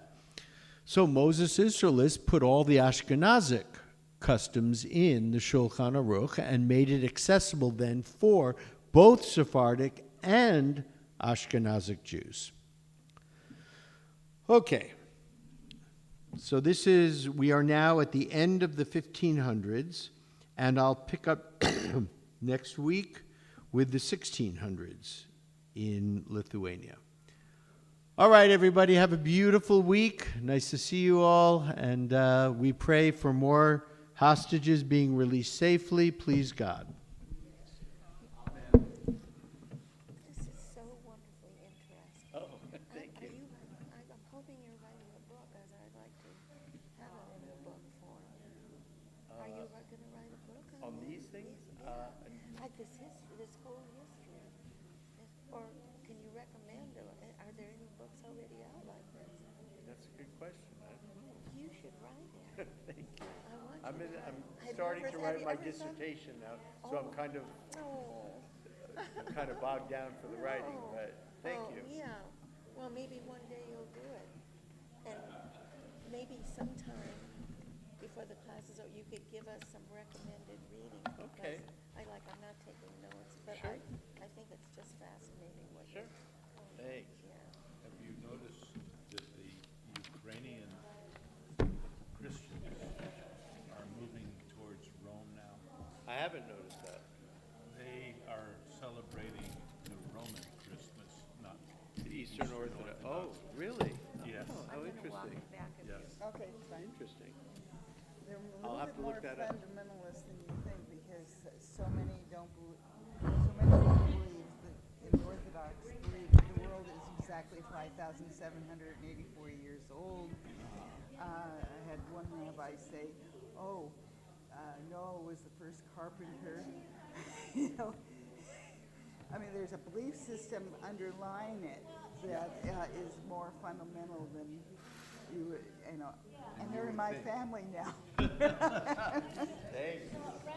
So Moses Isserles put all the Ashkenazic customs in the Shulchan Aruch and made it accessible then for both Sephardic and Ashkenazic Jews. Okay, so we are now at the end of the 1500s, and I'll pick up next week with the 1600s in Lithuania. All right, everybody, have a beautiful week. Nice to see you all, and we pray for more hostages being released safely. Please God. This is so wonderfully interesting. Oh, thank you. I'm hoping you're writing a book, as I'd like to have it in a book form. Are you going to write a book On these things? like this whole history? Or can you recommend, are there any books already out like this? That's a good question. I don't know. You should write it. Thank you. I want I'm Have you starting to ever- have write you my ever done- dissertation now, so I'm kind of, Oh. I'm kind of bogged down for the writing, No. but thank Oh, you. yeah, well, maybe one day you'll do it. And maybe sometime before the class is over, you could give us some recommended reading. Okay. Because I'm not taking notes, but Sure. I think it's just fascinating what Sure. you're. Thanks. Yeah. Have you noticed that the Ukrainian Christians are moving towards Rome now? I haven't noticed that. They are celebrating the Roman Christmas, not The Eastern Orthodox. Oh, really? Yes. Oh, how interesting. Yes. Okay, fine. Interesting. They're a I'll little have bit to more look that up. fundamentalist than you think, because so many don't believe, so many don't believe that in the Orthodox believe that the world is exactly 5,784 years old. I had one rabbi say, "Oh, Noah was the first carpenter." You know, I mean, there's a belief system underlying it that is more fundamental than you know. And they're in my family now. Thanks.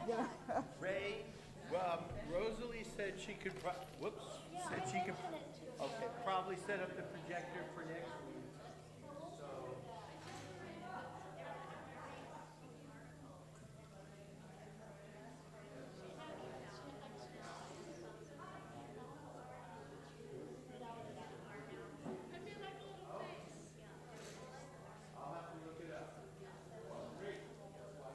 Yeah. Ray, Rosalie said she could, said she could, okay, probably set up the projector for next week. So.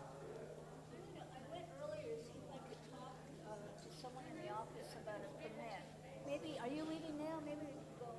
I went earlier to see if I could talk to someone in the office about a permit. Maybe, are you leaving now? Maybe we could go.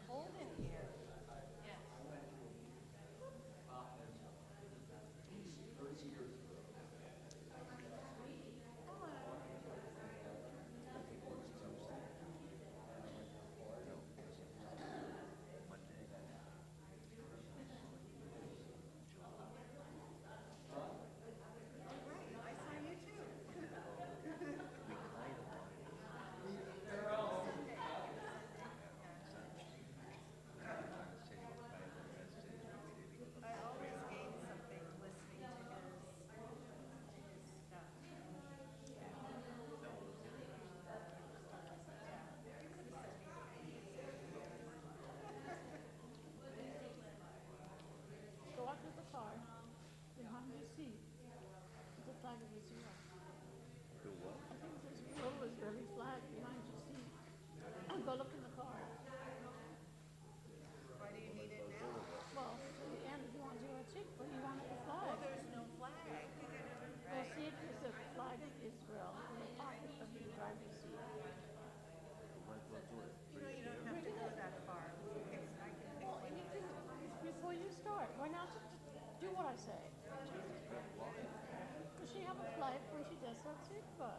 Cold in here. I always gain something listening to his stuff. Go out to the car, behind your seat, the flag of Israel. The what? I think there's a little Israeli flag behind your seat. Go look in the car. Why do you need it now? Well, in the end, if you want to do a chick, but you wanted the flag. Well, there's no flag. Well, see, it is the flag of Israel in the pocket of your driver's seat. You know, you don't have to go that far. I can Well, you do, before you start, why not just do what I say? Does she have a flag when she does her tikva?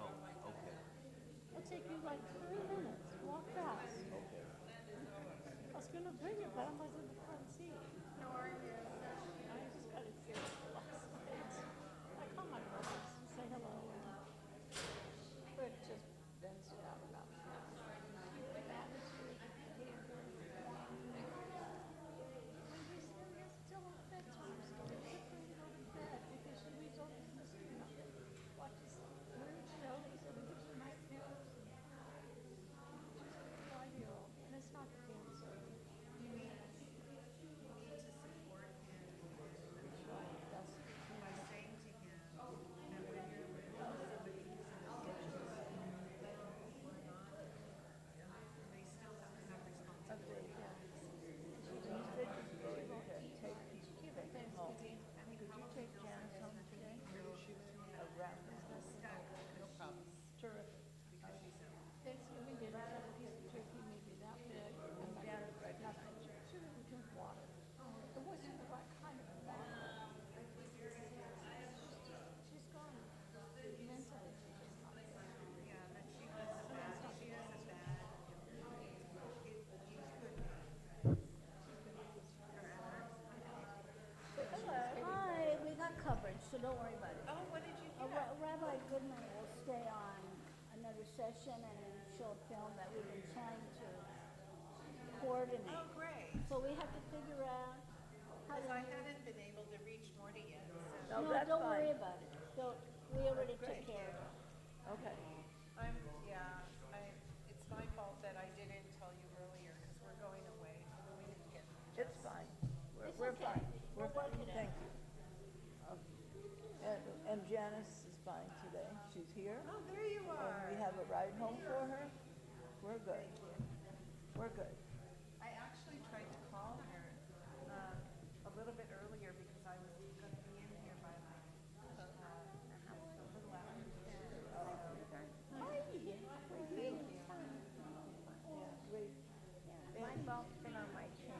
Oh, okay. It'll take you like 3 minutes, walk fast. I was gonna bring it, but I was in the front seat. How are you? I just got experience last night. I call my brothers, say hello. discussion and show a film that we've been trying to coordinate. Oh, great. So we have to figure out how to. Because I hadn't been able to reach Morty yet, so. No, don't worry about it. We already took Great. care of it. Okay. It's my fault that I didn't tell you earlier, because we're going away, so we didn't get. It's fine. It's We're okay. fine. We'll work it out. Thank you. And Janice is fine today. She's here. Oh, there you And are. we have a ride home for her. We're good. We're good. I actually tried to call her, a little bit earlier, because I was gonna be in here by like, a little after 10. My belt's been on my chain.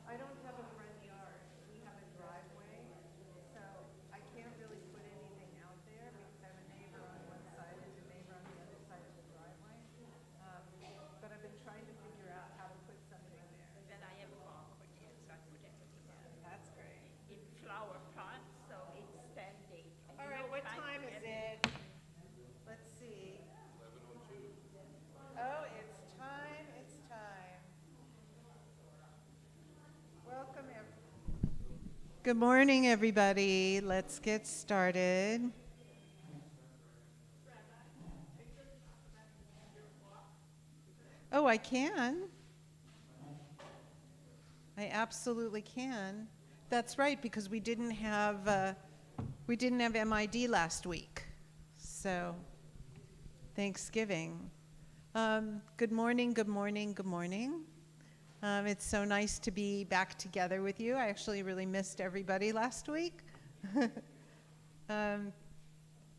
I don't have a front yard. We have a driveway, so I can't really put anything out there because I have a neighbor on one side and a neighbor on the other side of the driveway. But I've been trying to figure out how to put something there. Then I have awkward, so I put everything That's great. in flower pots, so it's standing. And All you right, know, what trying time to is get it? Let's see. 11:02. Oh, it's time, it's time. Welcome, Good morning, everybody. Let's get started. Oh, I can. I absolutely can. That's right, because we didn't have MID last week. So, Thanksgiving. Good morning, good morning, good morning. It's so nice to be back together with you. I actually really missed everybody last week.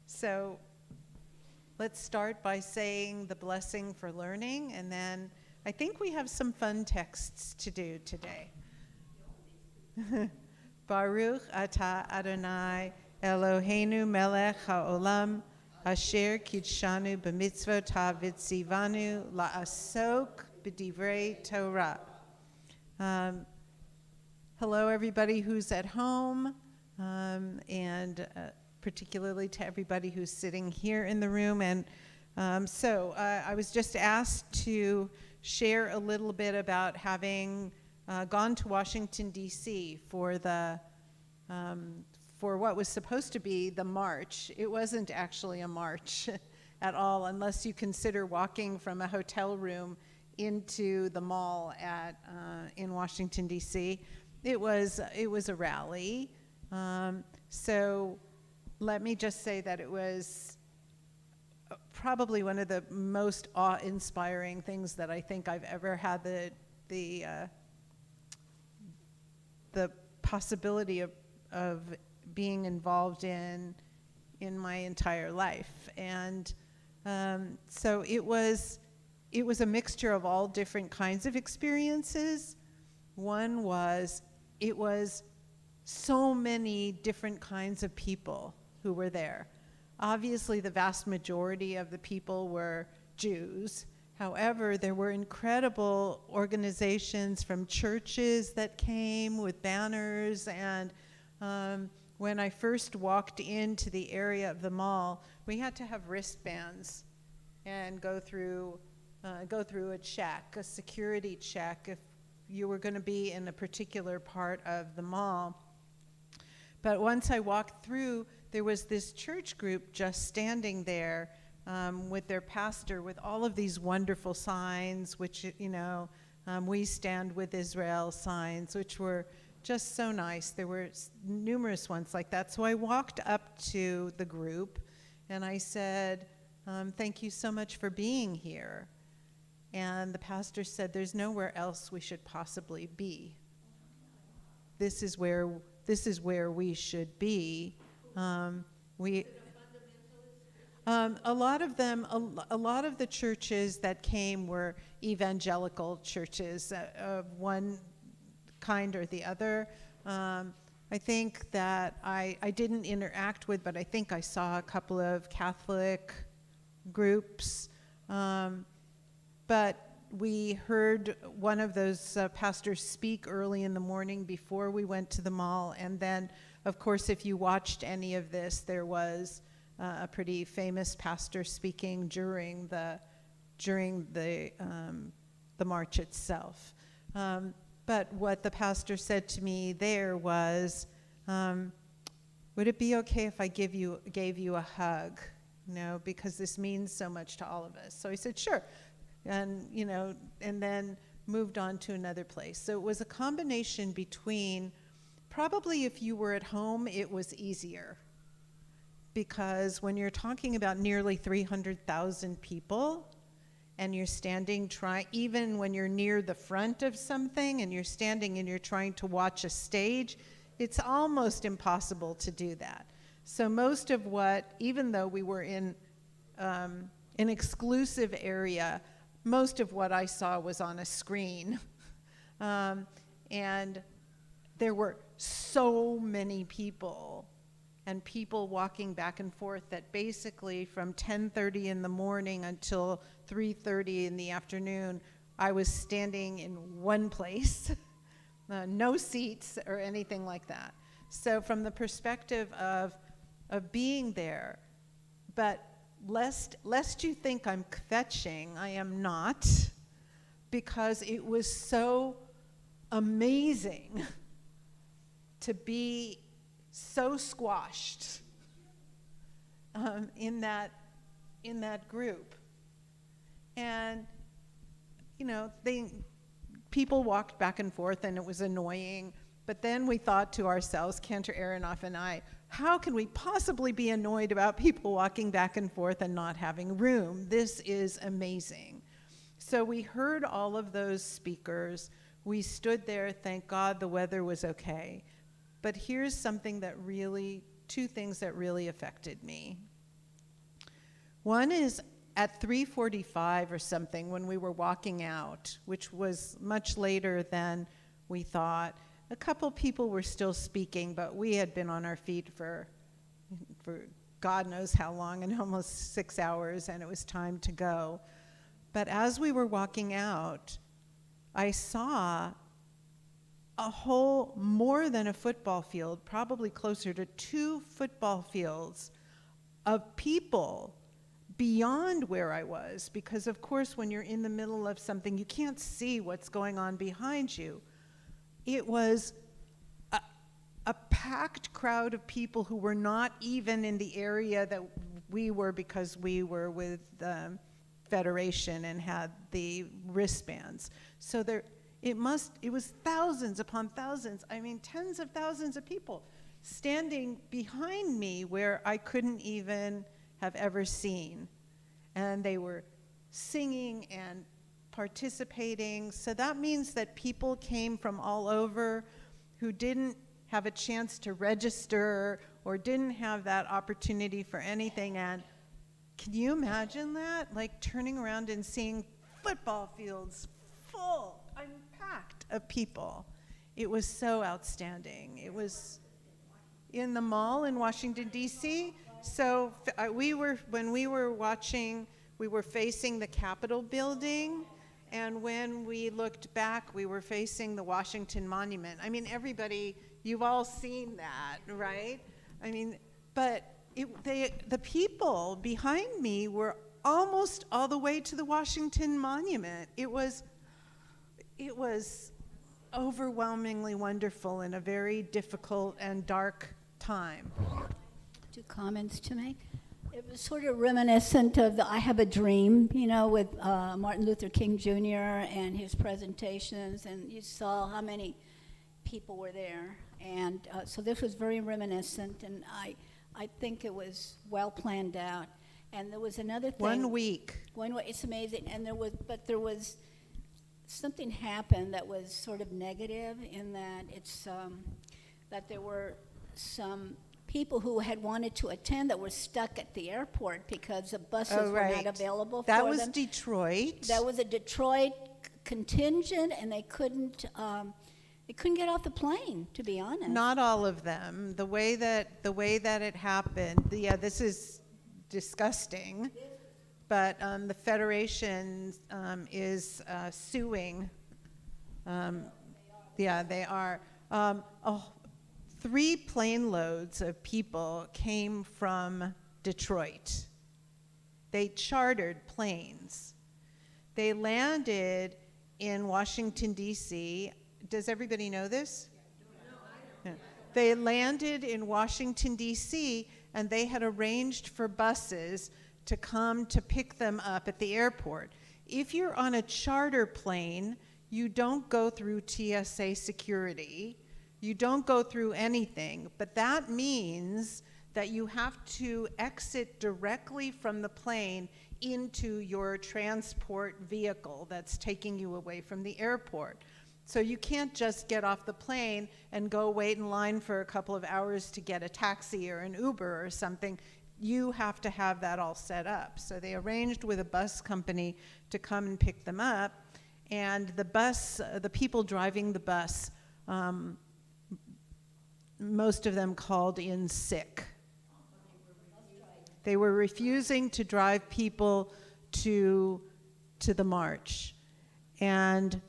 So let's start by saying the blessing for learning, and then I think we have some fun texts to do today. Baruch atah Adonai Eloheinu melech haolam asher kidshanu b'mitzvotav v'tzivanu la'asok b'divrei Torah. Hello, everybody who's at home, and particularly to everybody who's sitting here in the room. And so I was just asked to share a little bit about having gone to Washington, D.C. for for what was supposed to be the march. It wasn't actually a march at all, unless you consider walking from a hotel room into the mall in Washington, D.C. It was a rally. So let me just say that it was probably one of the most awe-inspiring things that I think I've ever had the possibility of being involved in my entire life. And so it was a mixture of all different kinds of experiences. One was, it was so many different kinds of people who were there. Obviously, the vast majority of the people were Jews. However, there were incredible organizations from churches that came with banners, and when I first walked into the area of the mall, we had to have wristbands and go through a check, a security check, if you were going to be in a particular part of the mall. But once I walked through, there was this church group just standing there with their pastor with all of these wonderful signs, which, we stand with Israel signs, which were just so nice. There were numerous ones like that. So I walked up to the group and I said, thank you so much for being here. And the pastor said, there's nowhere else we should possibly be. This is where we should be. A lot of the churches that came were evangelical churches of one kind or the other. I think that I didn't interact with, but I think I saw a couple of Catholic groups. But we heard one of those pastors speak early in the morning before we went to the mall. And then, of course, if you watched any of this, there was a pretty famous pastor speaking during the march itself. But what the pastor said to me there was, would it be okay if I gave you a hug? Because this means so much to all of us. So I said, sure. And then moved on to another place. So it was a combination between, probably if you were at home, it was easier. Because when you're talking about nearly 300,000 people, and you're standing, even when you're near the front of something and you're standing and you're trying to watch a stage, it's almost impossible to do that. So most of even though we were in an exclusive area, most of what I saw was on a screen. And there were so many people and people walking back and forth that basically from 10:30 in the morning until 3:30 in the afternoon, I was standing in one place, no seats or anything like that. So from the perspective of being there, but lest you think I'm kvetching, I am not, because it was so amazing to be so squashed in that group. And people walked back and forth and it was annoying, but then we thought to ourselves, Cantor Aronoff and I, how can we possibly be annoyed about people walking back and forth and not having room? This is amazing. So we heard all of those speakers. We stood there, thank God the weather was okay. But here's two things that really affected me. One is at 3:45 or something when we were walking out, which was much later than we thought. A couple people were still speaking, but we had been on our feet for God knows how long, and almost 6 hours, and it was time to go. But as we were walking out, I saw more than a football field, probably closer to 2 football fields of people beyond where I was, because of course when you're in the middle of something, you can't see what's going on behind you. it was a packed crowd of people who were not even in the area that we were, because we were with the Federation and had the wristbands. So it was thousands upon thousands, I mean tens of thousands of people standing behind me where I couldn't even have ever seen. And they were singing and participating. So that means that people came from all over who didn't have a chance to register or didn't have that opportunity for anything. And can you imagine that? Like turning around and seeing football fields full, packed of people. It was so outstanding. It was in the mall in Washington, D.C. So when we were watching, we were facing the Capitol building, and when we looked back, we were facing the Washington Monument. I mean, everybody, you've all seen that, right? I mean, but the people behind me were almost all the way to the Washington Monument. It was overwhelmingly wonderful in a very difficult and dark time. 2 comments to make. It was sort of reminiscent of the I Have a Dream, with Martin Luther King Jr. and his presentations, and you saw how many people were there. And so this was very reminiscent, and I think it was well planned out. And there was another thing. 1 week. It's amazing. And there was something happened that was sort of negative in that that there were some people who had wanted to attend that were stuck at the airport because the buses were not available for them. That was Detroit. That was a Detroit contingent, and they couldn't get off the plane, to be honest. Not all of them. The way that it happened, this is disgusting, but the Federation is suing. They are. 3 plane loads of people came from Detroit. They chartered planes. They landed in Washington, D.C. Does everybody know this? No. They landed in Washington, D.C., and they had arranged for buses to come to pick them up at the airport. If you're on a charter plane, you don't go through TSA security. You don't go through anything, but that means that you have to exit directly from the plane into your transport vehicle that's taking you away from the airport. So you can't just get off the plane and go wait in line for a couple of hours to get a taxi or an Uber or something. You have to have that all set up. So they arranged with a bus company to come and pick them up, and the people driving the bus, most of them called in sick. They were refusing to drive people to the march. And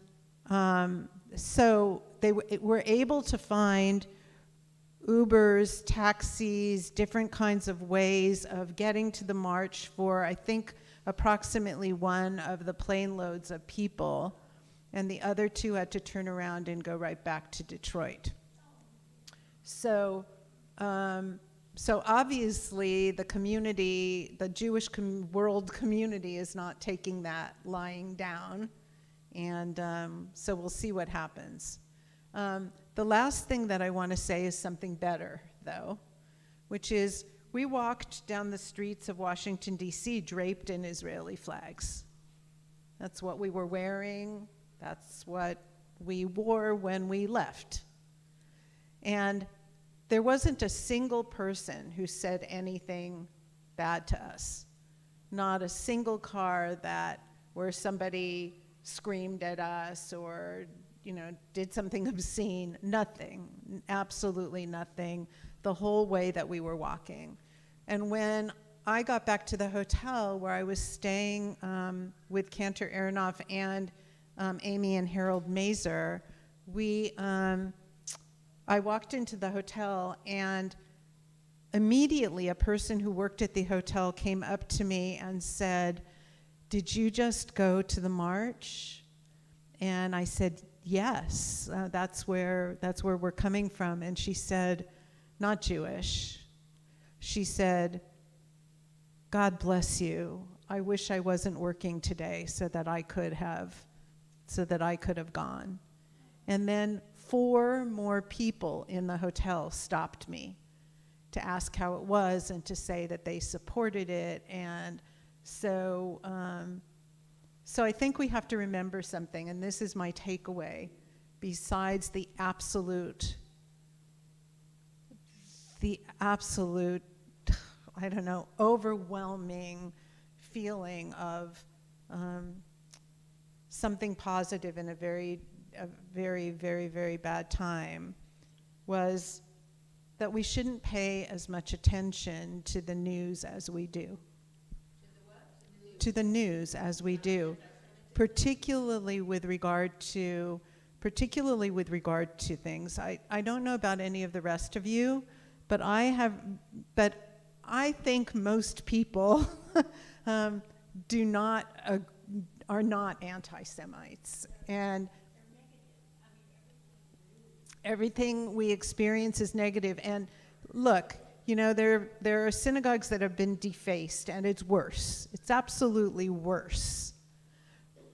so they were able to find Ubers, taxis, different kinds of ways of getting to the march for, I think, approximately 1 of the plane loads of people. And the other 2 had to turn around and go right back to Detroit. So obviously the community, the Jewish world community, is not taking that lying down, and so we'll see what happens. The last thing that I want to say is something better, though, which is we walked down the streets of Washington, D.C. draped in Israeli flags. That's what we were wearing. That's what we wore when we left. And there wasn't a single person who said anything bad to us. Not a single car where somebody screamed at us or, did something obscene. Nothing, absolutely nothing, the whole way that we were walking. And when I got back to the hotel where I was staying with Cantor Aronoff and Amy and Harold Mazur, I walked into the hotel, and immediately a person who worked at the hotel came up to me and said, "Did you just go to the march?" And I said, yes, that's where we're coming from. And she said, not Jewish. She said, God bless you. I wish I wasn't working today so that I could have gone. And then 4 more people in the hotel stopped me to ask how it was and to say that they supported it. And so I think we have to remember something, and this is my takeaway, besides the absolute, I don't know, overwhelming feeling of something positive in a very, very, very bad time, was that we shouldn't pay as much attention to the news as we do. To the news as we do, particularly with regard to things. I don't know about any of the rest of you, but I think most people are not anti-Semites, and everything we experience is negative. And look, you know, there are synagogues that have been defaced, and it's worse. It's absolutely worse.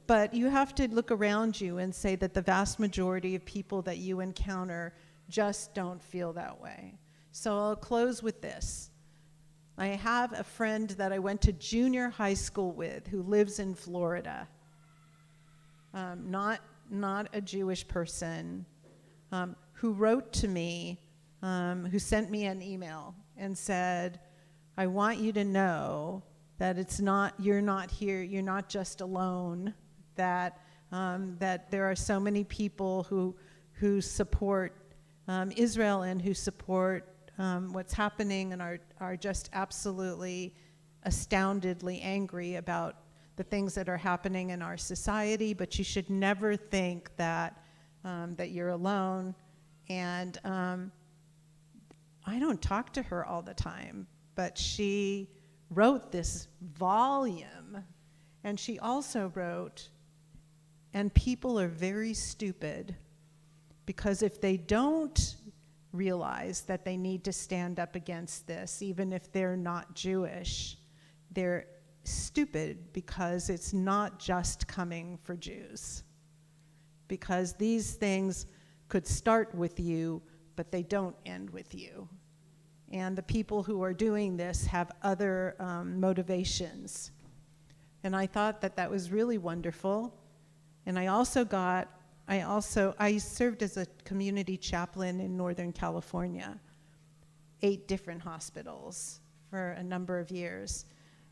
But you have to look around you and say that the vast majority of people that you encounter just don't feel that way. So I'll close with this. I have a friend that I went to junior high school with who lives in Florida. Not a Jewish person, who wrote to me, who sent me an email and said, I want you to know that you're not here, you're not just alone, that there are so many people who support Israel and who support what's happening and are just absolutely astoundedly angry about the things that are happening in our society, but you should never think that you're alone. And I don't talk to her all the time, but she wrote this volume, and she also wrote, and people are very stupid, because if they don't realize that they need to stand up against this, even if they're not Jewish, they're stupid, because it's not just coming for Jews. Because these things could start with you, but they don't end with you. And the people who are doing this have other motivations. And I thought that was really wonderful. And I served as a community chaplain in Northern California, 8 different hospitals for a number of years.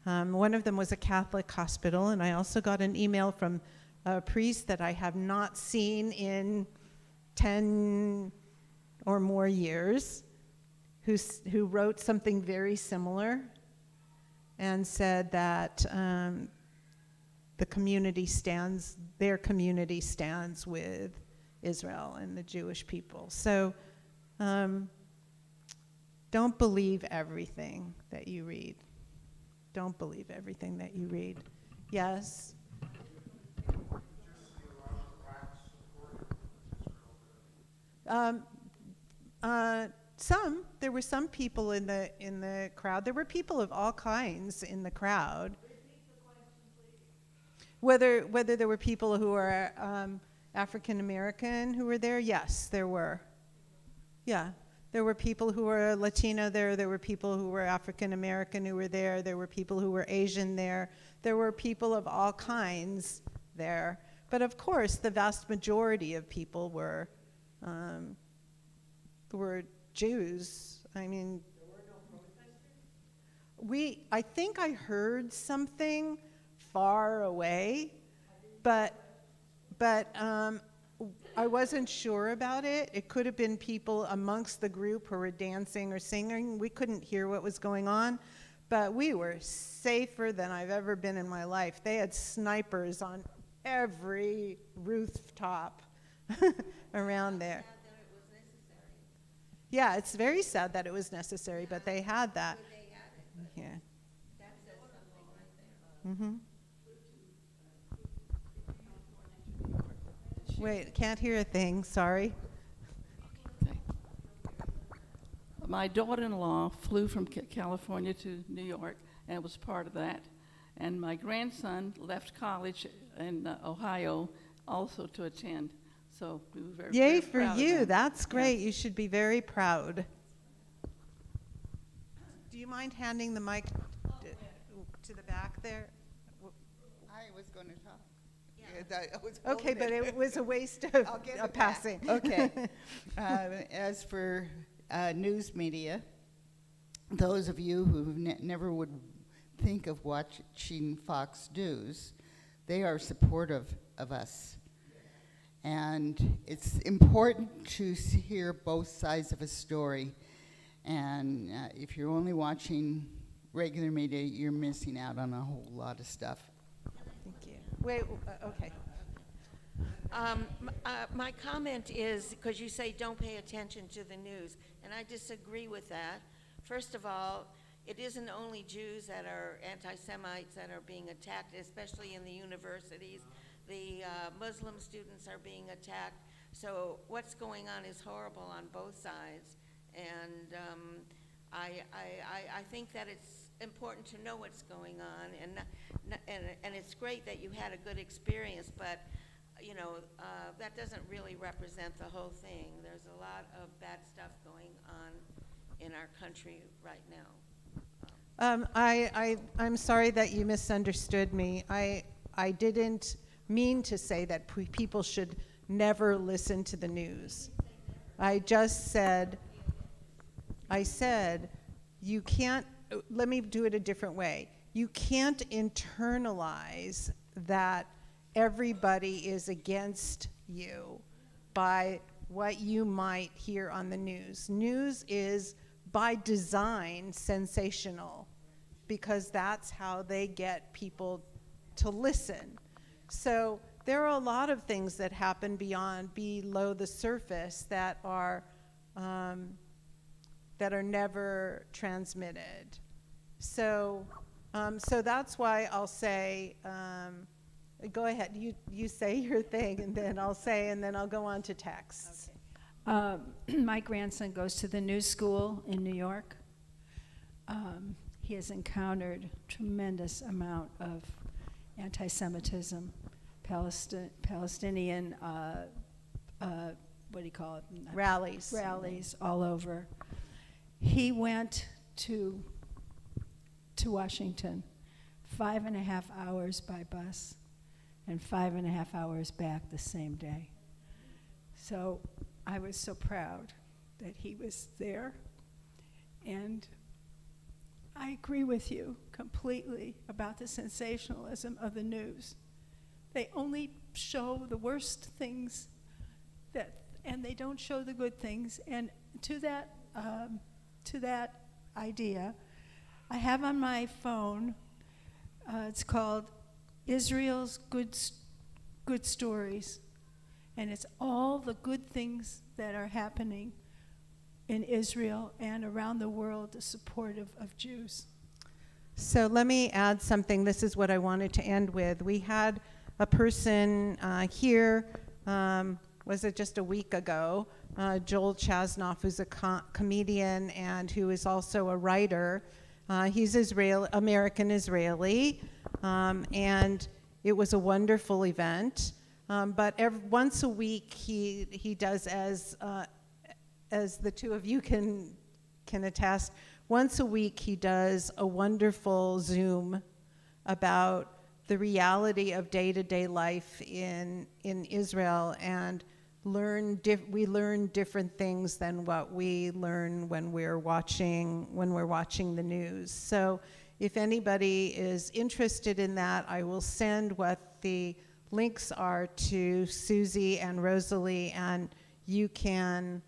One of them was a Catholic hospital, and I also got an email from a priest that I have not seen in 10 or more years, who wrote something very similar and said that their community stands with Israel and the Jewish people. So don't believe everything that you read. Don't believe everything that you read. Yes? There were some people in the crowd. There were people of all kinds in the crowd. Whether there were people who are African American who were there, yes, there were. Yeah, there were people who were Latino there. There were people who were African American who were there. There were people who were Asian there. There were people of all kinds there. But of course, the vast majority of people were Jews. I mean, there were no protesters? I think I heard something far away, but I wasn't sure about it. It could have been people amongst the group who were dancing or singing. We couldn't hear what was going on, but we were safer than I've ever been in my life. They had snipers on every rooftop around there. Yeah, it's very sad that it was necessary, but they had that. Yeah. That says something right there. Mm-hmm. Wait, can't hear a thing, sorry. My daughter-in-law flew from California to New York and was part of that. And my grandson left college in Ohio also to attend. So we were very, Yay very for proud of you, them. that's great. Yes. You should be very proud. Do you mind handing the mic to the back there? I was going to talk. I was Okay, holding but it was a waste of I'll give a it back. passing. Okay. As for news media, those of you who never would think of watching Fox News, they are supportive of us. And it's important to hear both sides of a story. And if you're only watching regular media, you're missing out on a whole lot of stuff. Thank you. Wait, okay. My comment is, because you say don't pay attention to the news, and I disagree with that. First of all, it isn't only Jews that are anti-Semites that are being attacked, especially in the universities. The Muslim students are being attacked. So what's going on is horrible on both sides. And I think that it's important to know what's going on. And it's great that you had a good experience, but you know, that doesn't really represent the whole thing. There's a lot of bad stuff going on in our country right now. I'm sorry that you misunderstood me. I didn't mean to say that people should never listen to the news. I just said, you can't, let me do it a different way. You can't internalize that everybody is against you by what you might hear on the news. News is by design sensational because that's how they get people to listen. So there are a lot of things that happen below the surface that are never transmitted. So that's why I'll say, go ahead, you say your thing, and then I'll say, and then I'll go on to texts. My grandson goes to the New School in New York. He has encountered tremendous amount of anti-Semitism, Palestinian, what do you call it? Rallies. Rallies all over. He went to Washington, 5.5 hours by bus, and 5.5 hours back the same day. So I was so proud that he was there, and I agree with you completely about the sensationalism of the news. They only show the worst things and they don't show the good things. And to that idea, I have on my phone, it's called Israel's Good Stories. And it's all the good things that are happening in Israel and around the world, the support of Jews. So let me add something. This is what I wanted to end with. We had a person here, was it just a week ago, Joel Chasnoff, who's a comedian and who is also a writer. He's American Israeli, and it was a wonderful event. But once a week he does, as the two of you can attest, once a week he does a wonderful Zoom about the reality of day-to-day life in Israel, and we learn different things than what we learn when we're watching the news. So if anybody is interested in that, I will send what the links are to Susie and Rosalie, and you can,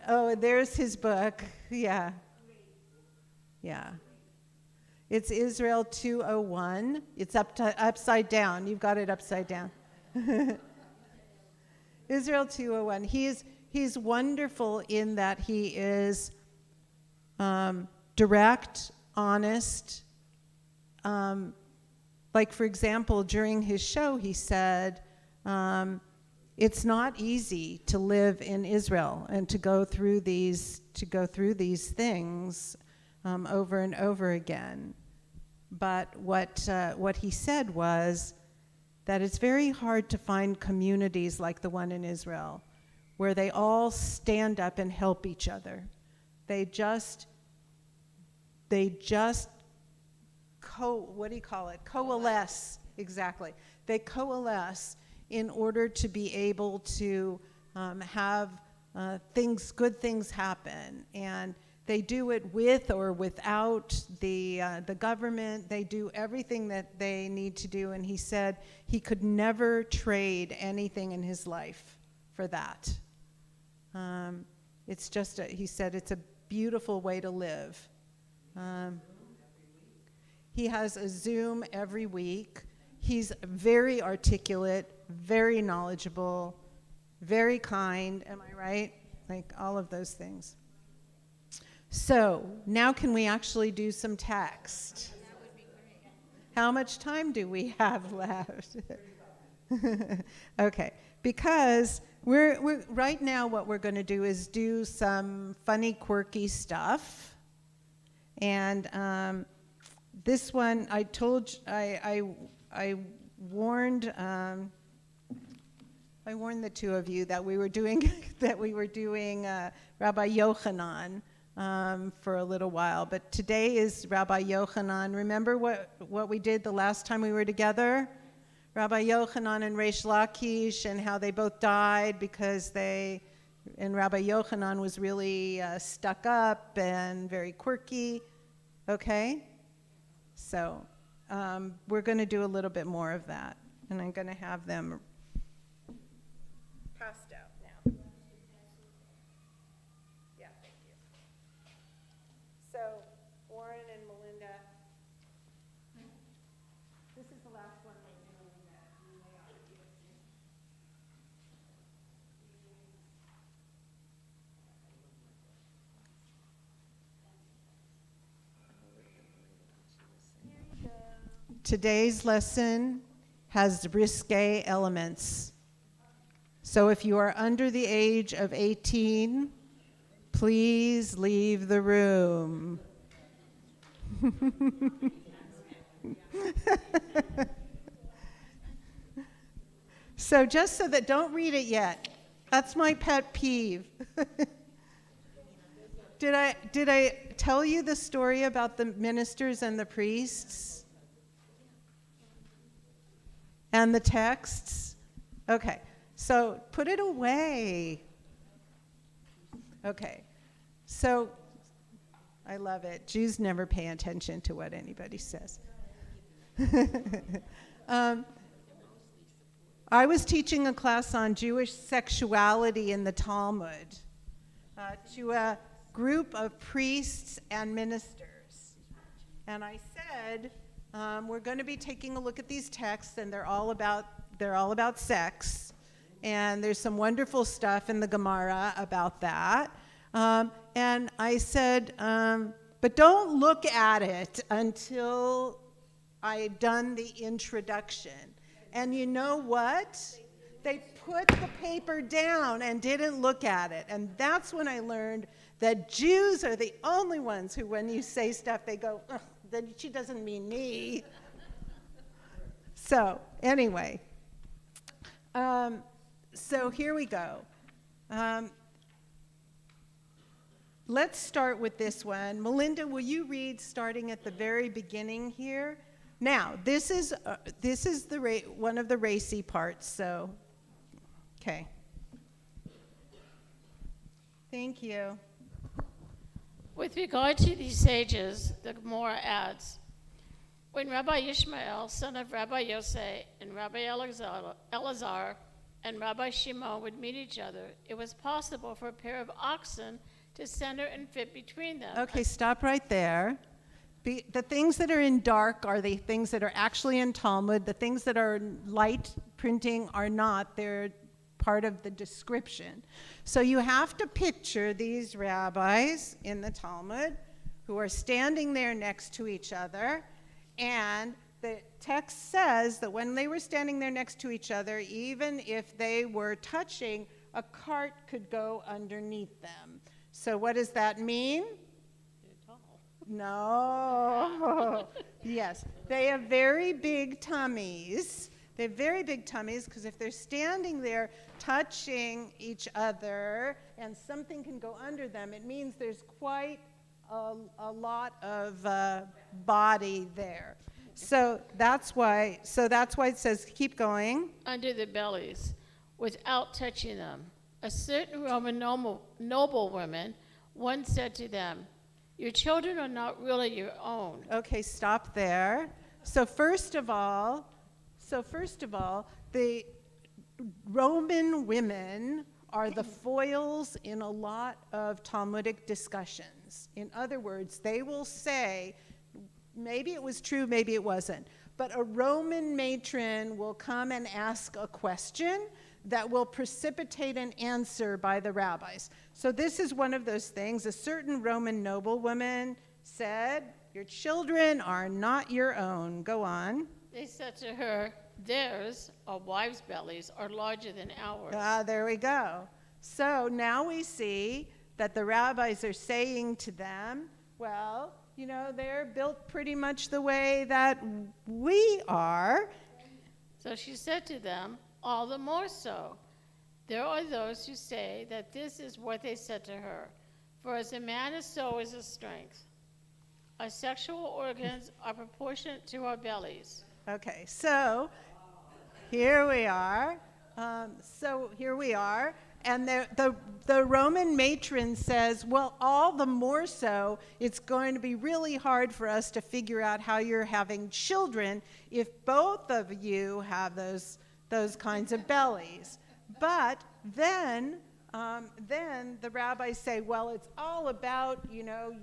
oh, there's his book, yeah. It's Israel 201. It's upside down. You've got it upside down. Israel 201. He's wonderful in that he is direct, honest. Like, for example, during his show, he said, it's not easy to live in Israel and to go through these things over and over again. But what he said was that it's very hard to find communities like the one in Israel, where they all stand up and help each other. They just coalesce, exactly. They coalesce in order to be able to have good things happen. And they do it with or without the government. They do everything that they need to do. And he said he could never trade anything in his life for that. It's just, he said it's a beautiful way to live. He has a Zoom every week. He's very articulate, very knowledgeable, very kind, am I right? Like all of those things. So now can we actually do some text? How much time do we have left? Okay, because we're right now what we're going to do is do some funny, quirky stuff. And this one, I warned the two of you that we were doing Rabbi Yochanan for a little while. But today is Rabbi Yochanan. Remember what we did the last time we were together? Rabbi Yochanan and Reish Lakish, and how they both died because Rabbi Yochanan was really stuck up and very quirky. Okay? So we're going to do a little bit more of that, and I'm going to have them passed out now. Yeah, thank you. So Warren and Melinda, this is the last one we're doing that you may ought to give to. Today's lesson has risque elements. So if you are under the age of 18, please leave the room. So just so that, don't read it yet. That's my pet peeve. Did I tell you the story about the ministers and the priests? And the texts? Okay, so put it away. Okay, so I love it. Jews never pay attention to what anybody says. I was teaching a class on Jewish sexuality in the Talmud to a group of priests and ministers. And I said, we're going to be taking a look at these texts, and they're all about sex. And there's some wonderful stuff in the Gemara about that. And I said, but don't look at it until I'd done the introduction. And you know what? They put the paper down and didn't look at it. And that's when I learned that Jews are the only ones who, when you say stuff, they go, ugh, then she doesn't mean me. So anyway, so here we go. Let's start with this one. Melinda, will you read starting at the very beginning here? Now, this is one of the racy parts, so, okay. Thank you. With regard to these sages, the Gemara adds, when Rabbi Ishmael, son of Rabbi Yosei, and Rabbi Elazar, and Rabbi Shimon would meet each other, it was possible for a pair of oxen to center and fit between them. Okay, stop right there. The things that are in dark are the things that are actually in Talmud. The things that are light printing are not. They're part of the description. So you have to picture these rabbis in the Talmud who are standing there next to each other, and the text says that when they were standing there next to each other, even if they were touching, a cart could go underneath them. So what does that mean? No. Yes, they have very big tummies. They have very big tummies because if they're standing there touching each other and something can go under them, it means there's quite a lot of body there. So that's why it says keep going. Under the bellies, without touching them. A certain Roman noblewoman once said to them, "Your children are not really your own." Okay, stop there. So first of all, the Roman women are the foils in a lot of Talmudic discussions. In other words, they will say, maybe it was true, maybe it wasn't, but a Roman matron will come and ask a question that will precipitate an answer by the rabbis. So this is one of those things. A certain Roman noblewoman said, "Your children are not your own." Go on. They said to her, "Theirs, our wives' bellies, are larger than ours." Ah, there we go. So now we see that the rabbis are saying to them, well, you know, they're built pretty much the way that we are. So she said to them, "All the more so. There are those who say that this is what they said to her. For as a man is, so is his strength. Our sexual organs are proportionate to our bellies." Okay, so here we are. And the Roman matron says, well, all the more so, it's going to be really hard for us to figure out how you're having children if both of you have those kinds of bellies. But then the rabbis say, well, it's all about, you know,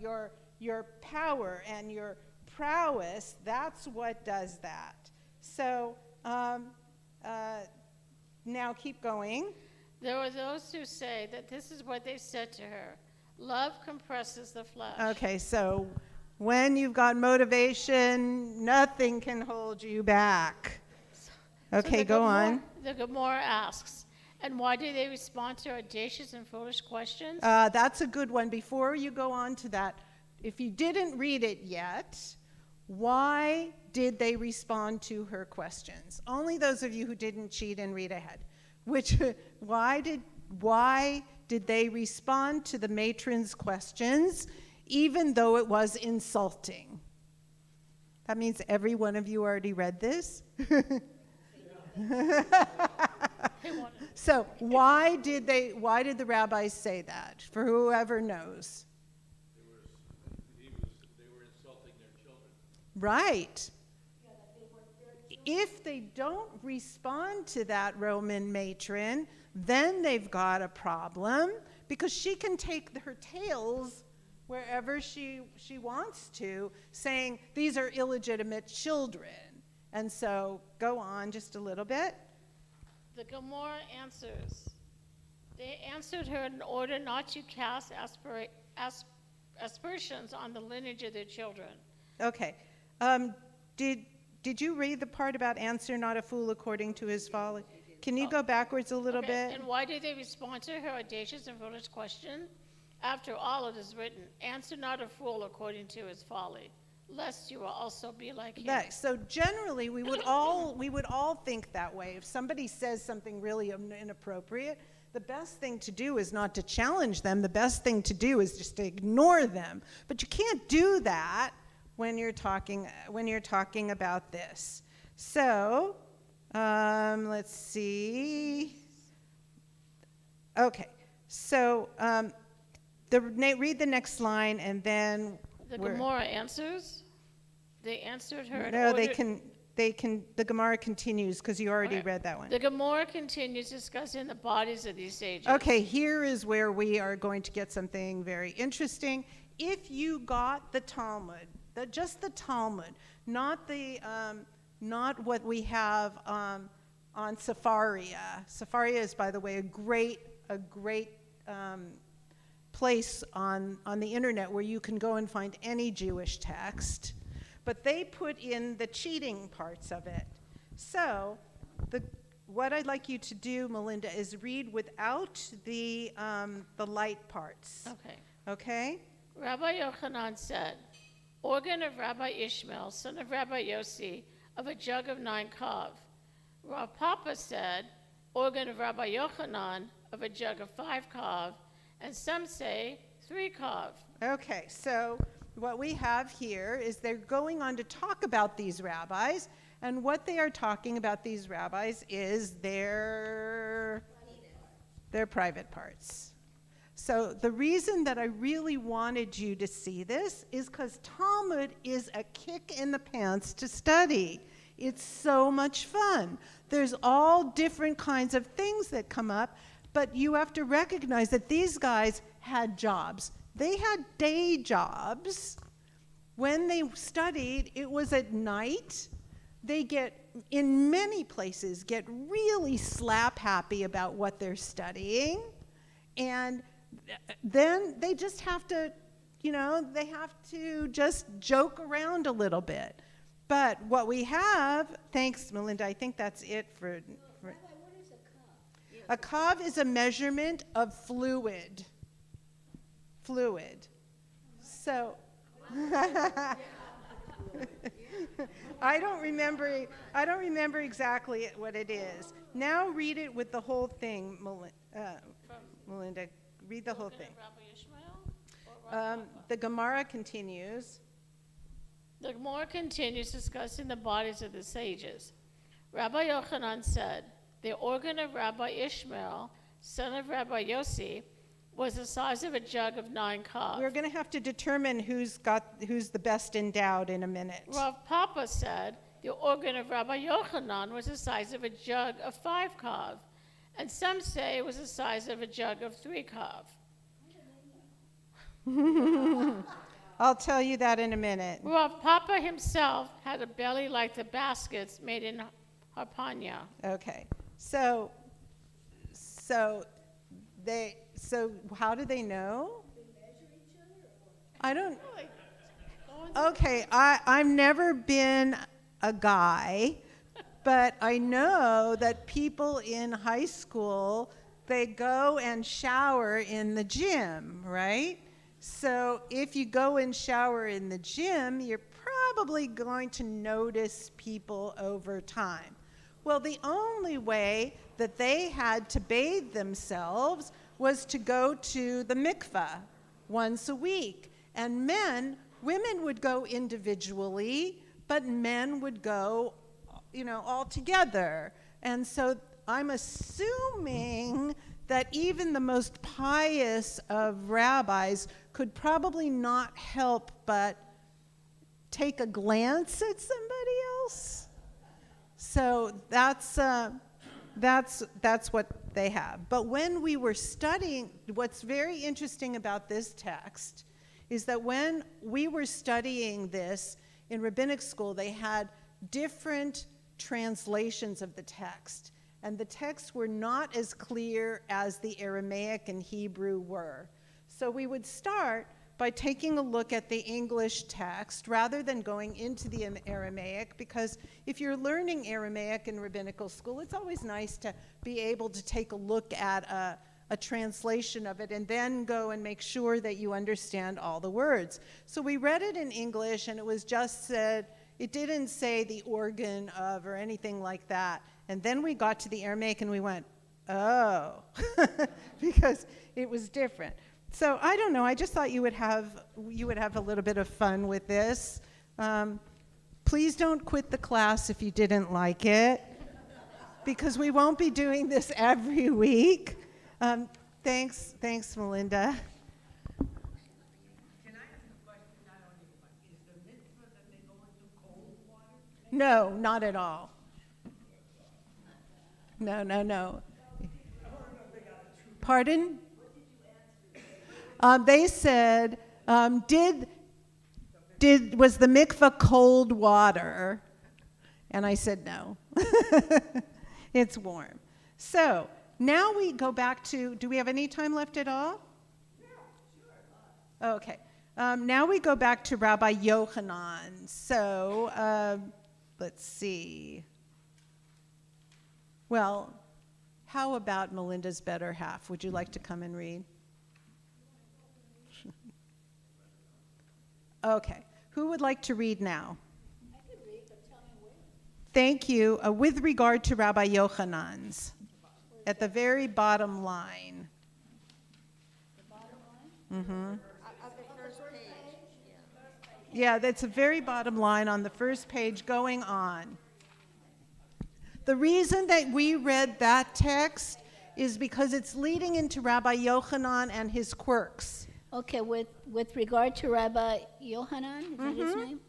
your power and your prowess. That's what does that. So now keep going. There are those who say that this is what they said to her. Love compresses the flesh. Okay, so when you've got motivation, nothing can hold you back. Okay, go on. The Gemara asks, and why do they respond to audacious and foolish questions? That's a good one. Before you go on to that, if you didn't read it yet, why did they respond to her questions? Only those of you who didn't cheat and read ahead. Why did they respond to the matron's questions, even though it was insulting? That means every one of you already read this? So why did the rabbis say that? For whoever knows. They were insulting their children. Right. If they don't respond to that Roman matron, then they've got a problem because she can take her tails wherever she wants to, saying these are illegitimate children. And so go on just a little bit. The Gemara answers. They answered her in order not to cast aspersions on the lineage of their children. Okay. Did you read the part about answer not a fool according to his folly? Can you go backwards a little bit? And why did they respond to her audacious and foolish question? After all, it is written, "Answer not a fool according to his folly, lest you will also be like him." Right. So generally, we would all think that way. If somebody says something really inappropriate, the best thing to do is not to challenge them. The best thing to do is just to ignore them. But you can't do that when you're talking about this. So let's see. Okay. So read the next line, and then the Gemara answers. They answered her. No, the Gemara continues because you already read that one. The Gemara continues discussing the bodies of these sages. Okay, here is where we are going to get something very interesting. If you got the Talmud, just the Talmud, not what we have on Sefaria. Sefaria is, by the way, a great place on the internet where you can go and find any Jewish text. but they put in the cheating parts of it. So what I'd like you to do, Melinda, is read without the light parts. Okay. Okay? Rabbi Yochanan said, organ of Rabbi Ishmael, son of Rabbi Yossi, of a jug of 9 kav. Rav Papa said, organ of Rabbi Yochanan, of a jug of 5 kav, and some say 3 kav. Okay, so what we have here is they're going on to talk about these rabbis, and what they are talking about these rabbis is their private parts. So the reason that I really wanted you to see this is because Talmud is a kick in the pants to study. It's so much fun. There's all different kinds of things that come up, but you have to recognize that these guys had jobs. They had day jobs. When they studied, it was at night. They in many places, get really slap happy about what they're studying. And then they just have to, they have to just joke around a little bit. But what we have, thanks, Melinda, I think that's it for Rabbi, what is a kav? a kav is a measurement of fluid. So, I don't remember exactly what it is. Now read it with the whole thing, Melinda. Read the whole thing. Rabbi Ishmael or Rav Papa? The Gemara continues. The Gemara continues discussing the bodies of the sages. Rabbi Yochanan said, the organ of Rabbi Ishmael, son of Rabbi Yossi, was the size of a jug of 9 kav. We're going to have to determine who's the best endowed in a minute. Rav Papa said, the organ of Rabbi Yochanan was the size of a jug of 5 kav, and some say it was the size of a jug of 3 kav. I'll tell you that in a minute. Rav Papa himself had a belly like the baskets made in Harpanya. Okay, so how do they know? I don't. Okay, I've never been a guy, but I know that people in high school, they go and shower in the gym, right? So if you go and shower in the gym, you're probably going to notice people over time. Well, the only way that they had to bathe themselves was to go to the mikveh once a week. And women would go individually, but men would go, all together. And so I'm assuming that even the most pious of rabbis could probably not help but take a glance at somebody else. So that's what they have. But when we were studying, what's very interesting about this text is that when we were studying this in rabbinic school, they had different translations of the text. And the texts were not as clear as the Aramaic and Hebrew were. So we would start by taking a look at the English text rather than going into the Aramaic, because if you're learning Aramaic in rabbinical school, it's always nice to be able to take a look at a translation of it and then go and make sure that you understand all the words. So we read it in English, and it was just said, it didn't say the organ of or anything like that. And then we got to the Aramaic and we went, oh, because it was different. So I don't know, I just thought you would have a little bit of fun with this. Please don't quit the class if you didn't like it, because we won't be doing this every week. Thanks, Melinda. Can I ask a question? Not only, is the mitzvah that they go into cold water? No, not at all. No. Pardon? They said, was the mikveh cold water? And I said, no. It's warm. So now we go back to, do we have any time left at all? Yeah, sure. Okay. Now we go back to Rabbi Yochanan. So let's see. Well, how about Melinda's better half? Would you like to come and read? Okay. Who would like to read now? I could read, but tell me where. Thank you. With regard to Rabbi Yochanan's, at the very bottom line. The bottom line? Mm-hmm. Of the first page, Yeah, that's the very bottom line on the first page going on. The reason that we read that text is because it's leading into Rabbi Yochanan and his quirks. Okay, with regard to Rabbi Yohanan, is that his name?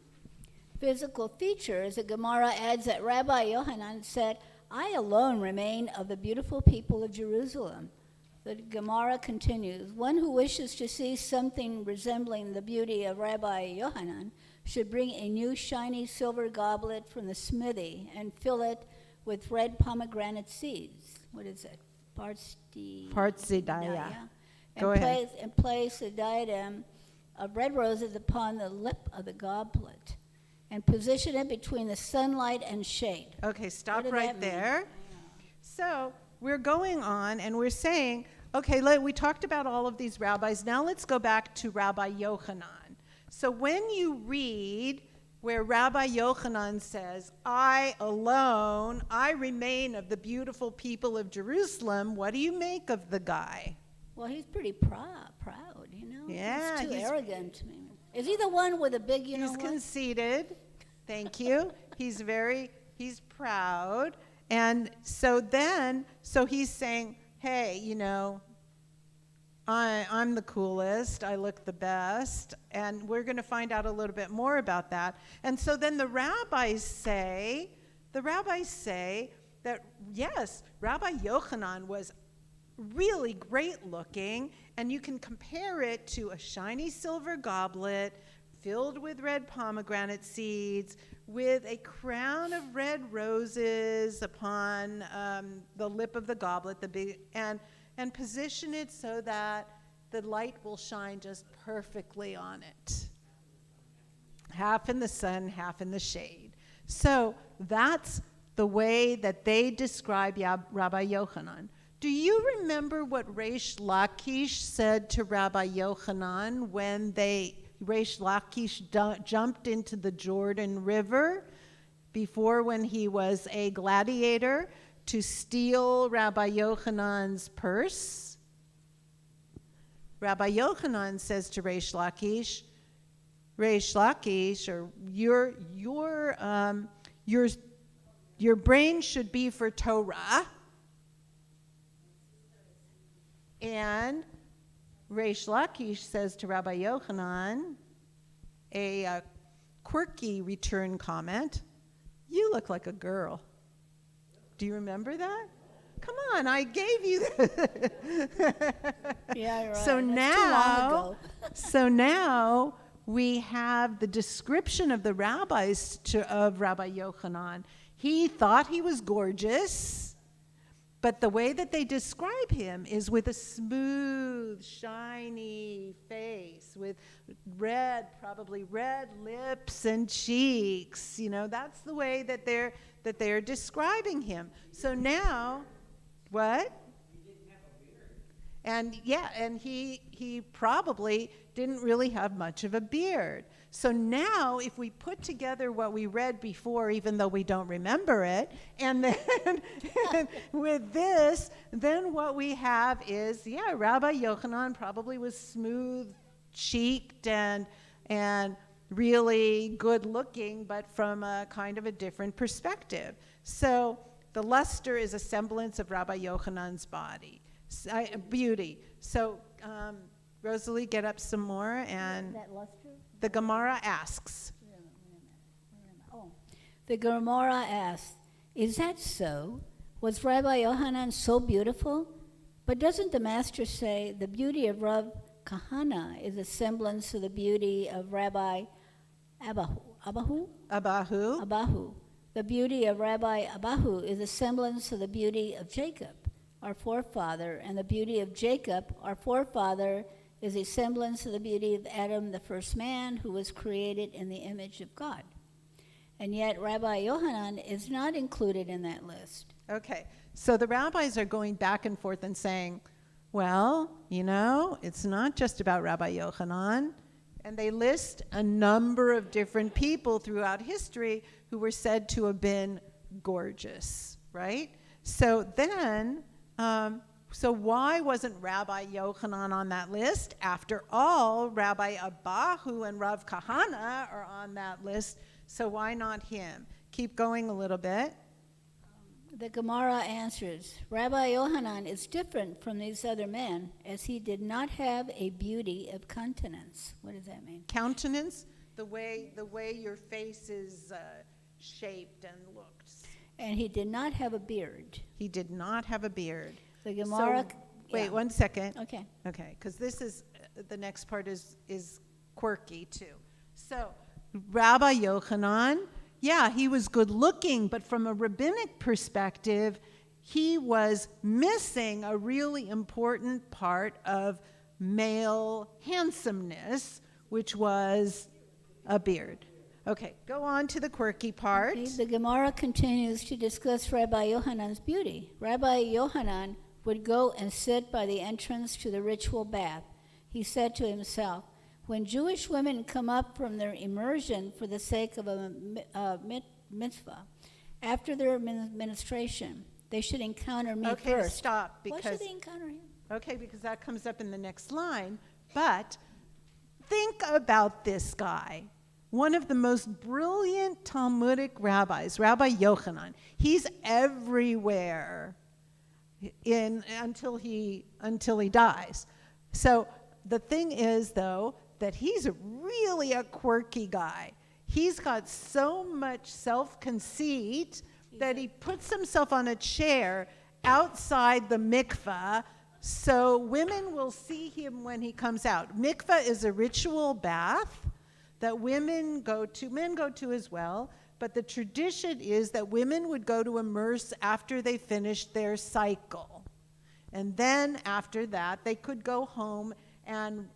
Physical features, the Gemara adds that Rabbi Yohanan said, I alone remain of the beautiful people of Jerusalem. The Gemara continues, one who wishes to see something resembling the beauty of Rabbi Yohanan should bring a new shiny silver goblet from the smithy and fill it with red pomegranate seeds. What is it? Partzidaya. Go And ahead. place a diadem of red roses upon the lip of the goblet and position it between the sunlight and shade. Okay, stop did right that mean? there. So we're going on and we're saying, okay, we talked about all of these rabbis. Now let's go back to Rabbi Yochanan. So when you read where Rabbi Yochanan says, I alone, I remain of the beautiful people of Jerusalem, what do you make of the guy? Well, he's pretty proud, you know? Yeah, He's too he's- arrogant. Is he the one with a big, you know He's what? conceited. Thank you. He's proud. And so he's saying, hey, you know, I'm the coolest. I look the best. And we're going to find out a little bit more about that. And so then the rabbis say that, yes, Rabbi Yochanan was really great looking, and you can compare it to a shiny silver goblet filled with red pomegranate seeds with a crown of red roses upon the lip of the goblet, and position it so that the light will shine just perfectly on it. Half in the sun, half in the shade. So that's the way that they describe Rabbi Yochanan. Do you remember what Reish Lakish said to Rabbi Yochanan when Reish Lakish jumped into the Jordan River when he was a gladiator to steal Rabbi Yochanan's purse? Rabbi Yochanan says to Reish Lakish, or your brain should be for Torah. And Reish Lakish says to Rabbi Yochanan, a quirky return comment, you look like a girl. Do you remember that? Come on, I gave you that. Yeah, you're right. So That's now, too long ago. so now we have the description of the rabbis of Rabbi Yochanan. He thought he was gorgeous, but the way that they describe him is with a smooth, shiny face, with probably red lips and cheeks. You know, that's the way that they're describing him. So now, what? And he probably didn't really have much of a beard. So now, if we put together what we read before, even though we don't remember it, and then with this, then what we have is, Rabbi Yochanan probably was smooth-cheeked and really good-looking, but from a kind of a different perspective. So the luster is a semblance of Rabbi Yochanan's beauty. So Rosalie, get up some more, and That luster? the Gemara asks. Oh, the Gemara asks, is that so? Was Rabbi Yohanan so beautiful? But doesn't the master say the beauty of Rav Kahana is a semblance to the beauty of Rabbi Abahu? The beauty of Rabbi Abahu is a semblance to the beauty of Jacob, our forefather, and the beauty of Jacob, our forefather, is a semblance of the beauty of Adam, the first man, who was created in the image of God. And yet Rabbi Yohanan is not included in that list. Okay, so the rabbis are going back and forth and saying, well, you know, it's not just about Rabbi Yochanan. And they list a number of different people throughout history who were said to have been gorgeous, right? So then, so why wasn't Rabbi Yochanan on that list? After all, Rabbi Abahu and Rav Kahana are on that list, so why not him? Keep going a little bit. The Gemara answers, Rabbi Yohanan is different from these other men, as he did not have a beauty of countenance. What does that mean? Countenance, the way your face is shaped and looks. And he did not have a beard. He did not have a beard. The Gemara. So, wait, yeah. 1 second. Okay. Okay, because this is the next part is quirky too. So, Rabbi Yochanan, yeah, he was good looking, but from a rabbinic perspective, he was missing a really important part of male handsomeness, which was a beard. Okay, go on to the quirky part. Okay, the Gemara continues to discuss Rabbi Yohanan's beauty. Rabbi Yohanan would go and sit by the entrance to the ritual bath. He said to himself, when Jewish women come up from their immersion for the sake of a mitzvah, after their ministration, they should encounter me okay, first. Stop, because, why should they encounter him? Okay, because that comes up in the next line. But think about this guy. One of the most brilliant Talmudic rabbis, Rabbi Yochanan. He's everywhere until he dies. So the thing is, though, that he's really a quirky guy. He's got so much self-conceit that he puts himself on a chair outside the mikveh so women will see him when he comes out. Mikveh is a ritual bath that women go to, men go to as well, but the tradition is that women would go to immerse after they finished their cycle. And then after that, they could go home and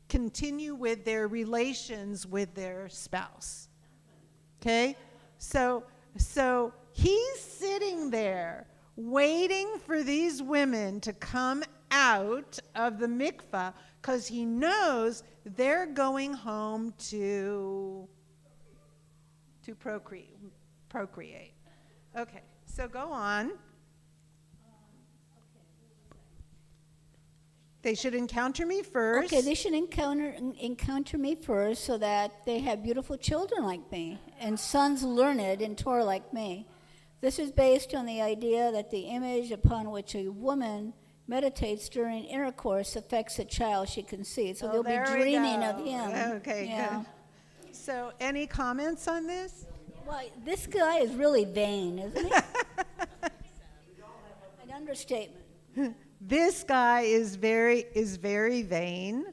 continue with their relations with their spouse. Okay? So he's sitting there waiting for these women to come out of the mikveh because he knows they're going home to procreate. Okay, so go on. They should encounter me first. Okay, they should encounter me first so that they have beautiful children like me and sons learned in Torah like me. This is based on the idea that the image upon which a woman meditates during intercourse affects the child she conceives. So they'll be dreaming of him. Okay, good. So any comments on this? Well, this guy is really vain, isn't he? An understatement. This guy is very vain.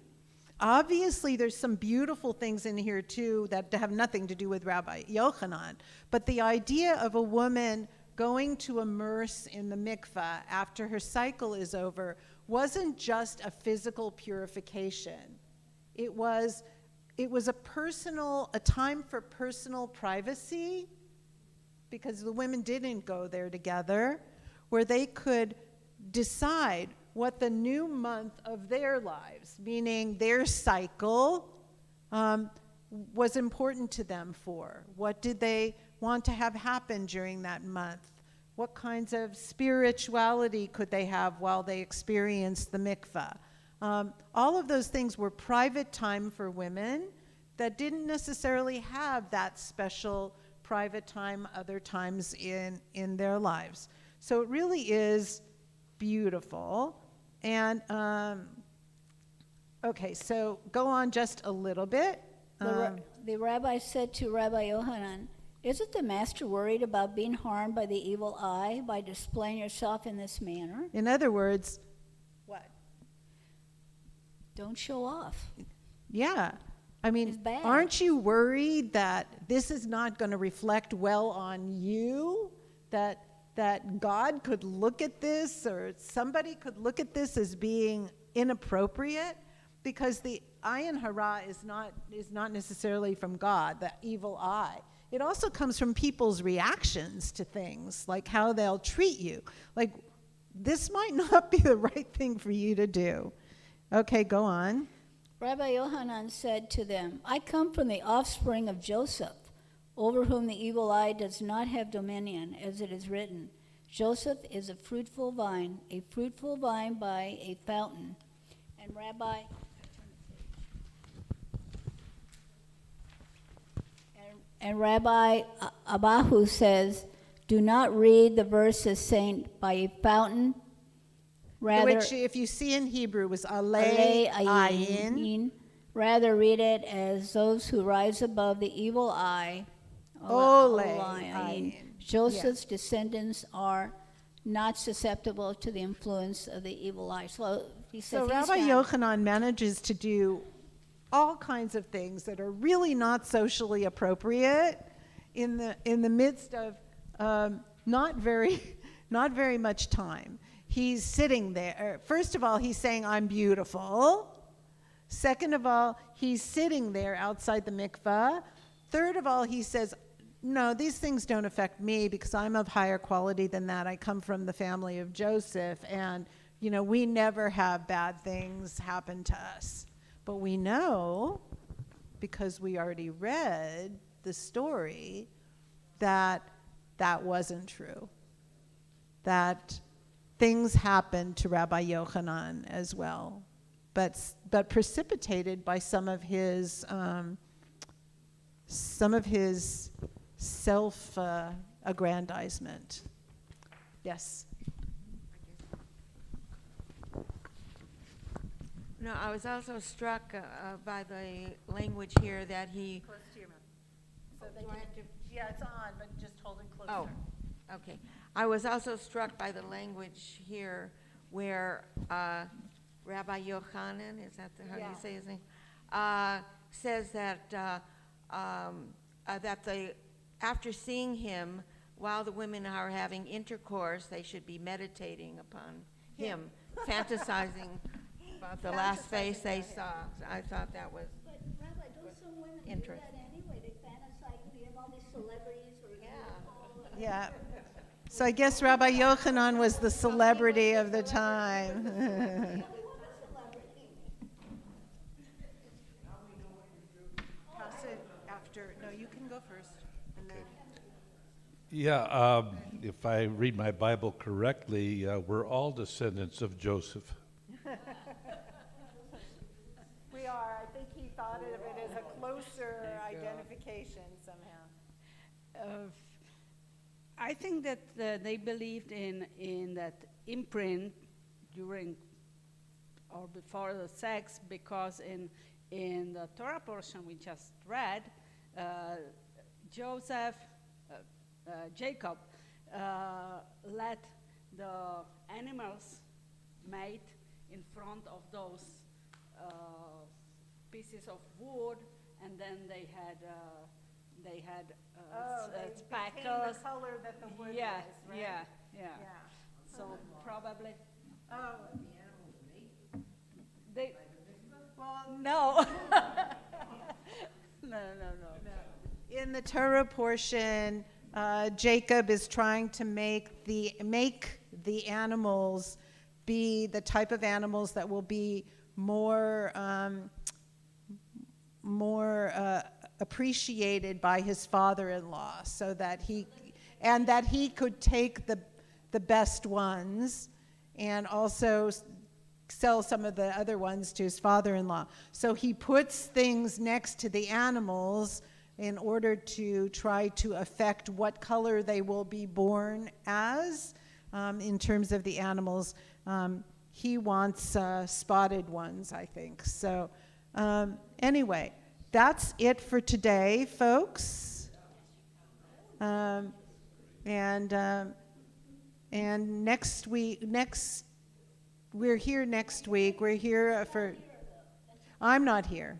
Obviously, there's some beautiful things in here too that have nothing to do with Rabbi Yochanan. But the idea of a woman going to immerse in the mikveh after her cycle is over wasn't just a physical purification. It was a time for personal privacy, because the women didn't go there together, where they could decide what the new month of their lives, meaning their cycle, was important to them for. What did they want to have happen during that month? What kinds of spirituality could they have while they experienced the mikveh? All of those things were private time for women that didn't necessarily have that special private time other times in their lives. So it really is beautiful. And okay, so go on just a little bit. The rabbi said to Rabbi Yohanan, isn't the master worried about being harmed by the evil eye by displaying yourself in this manner? In other words, what? Don't show off. Yeah. I mean, aren't you worried that this is not going to reflect well on you? That God could look at this, or somebody could look at this as being inappropriate, because the ayin hara is not necessarily from God, the evil eye. It also comes from people's reactions to things, like how they'll treat you. Like, this might not be the right thing for you to do. Okay, go on. Rabbi Yohanan said to them, I come from the offspring of Joseph, over whom the evil eye does not have dominion, as it is written. Joseph is a fruitful vine by a fountain. And Rabbi Abahu says, do not read the verses saying by a fountain, rather, Which, if you see in Hebrew, was alei ayin. ayin. Rather read it as those who rise above the evil eye. Olei ayin. ayin. Joseph's descendants are not susceptible to the influence of the evil eye. So he says So he's Rabbi not- Yochanan manages to do all kinds of things that are really not socially appropriate in the midst of not very much time. He's sitting there. First of all, he's saying, I'm beautiful. Second of all, he's sitting there outside the mikvah. Third of all, he says, no, these things don't affect me because I'm of higher quality than that. I come from the family of Joseph, and, we never have bad things happen to us. But we know, because we already read the story, that that wasn't true. That things happened to Rabbi Yochanan as well, but precipitated by some of his self-aggrandizement. Yes. No, I was also struck by the language here that he. Close to your mouth. So yeah, it's on, but just hold it closer. Oh, okay. I was also struck by the language here where Rabbi Yochanan, is that how you say his name? Says that after seeing him, while the women are having intercourse, they should be meditating upon him, fantasizing about the last face they saw. I thought that was But Rabbi, don't some women do interesting. that anyway? They fantasize, we have all these celebrities or Yeah. So I guess Rabbi Yochanan was the celebrity of the time. Pass it after. No, you can go first. And then. Yeah, if I read my Bible correctly, we're all descendants of Joseph. We are. I think he thought of it as a closer identification somehow. I think that they believed in that imprint during or before the sex, because in the Torah portion we just read, Jacob let the animals mate in front of those pieces of wood, and then they had the color that the wood yeah, was, right? yeah. So probably. Oh. They. Well, No. No. In the Torah portion, Jacob is trying to make the animals be the type of animals that will be more appreciated by his father-in-law, so that he could take the best ones and also sell some of the other ones to his father-in-law. So he puts things next to the animals in order to try to affect what color they will be born as in terms of the animals. He wants spotted ones, I think. So anyway, that's it for today, folks. And next week, we're here next week. We're here for. I'm not here.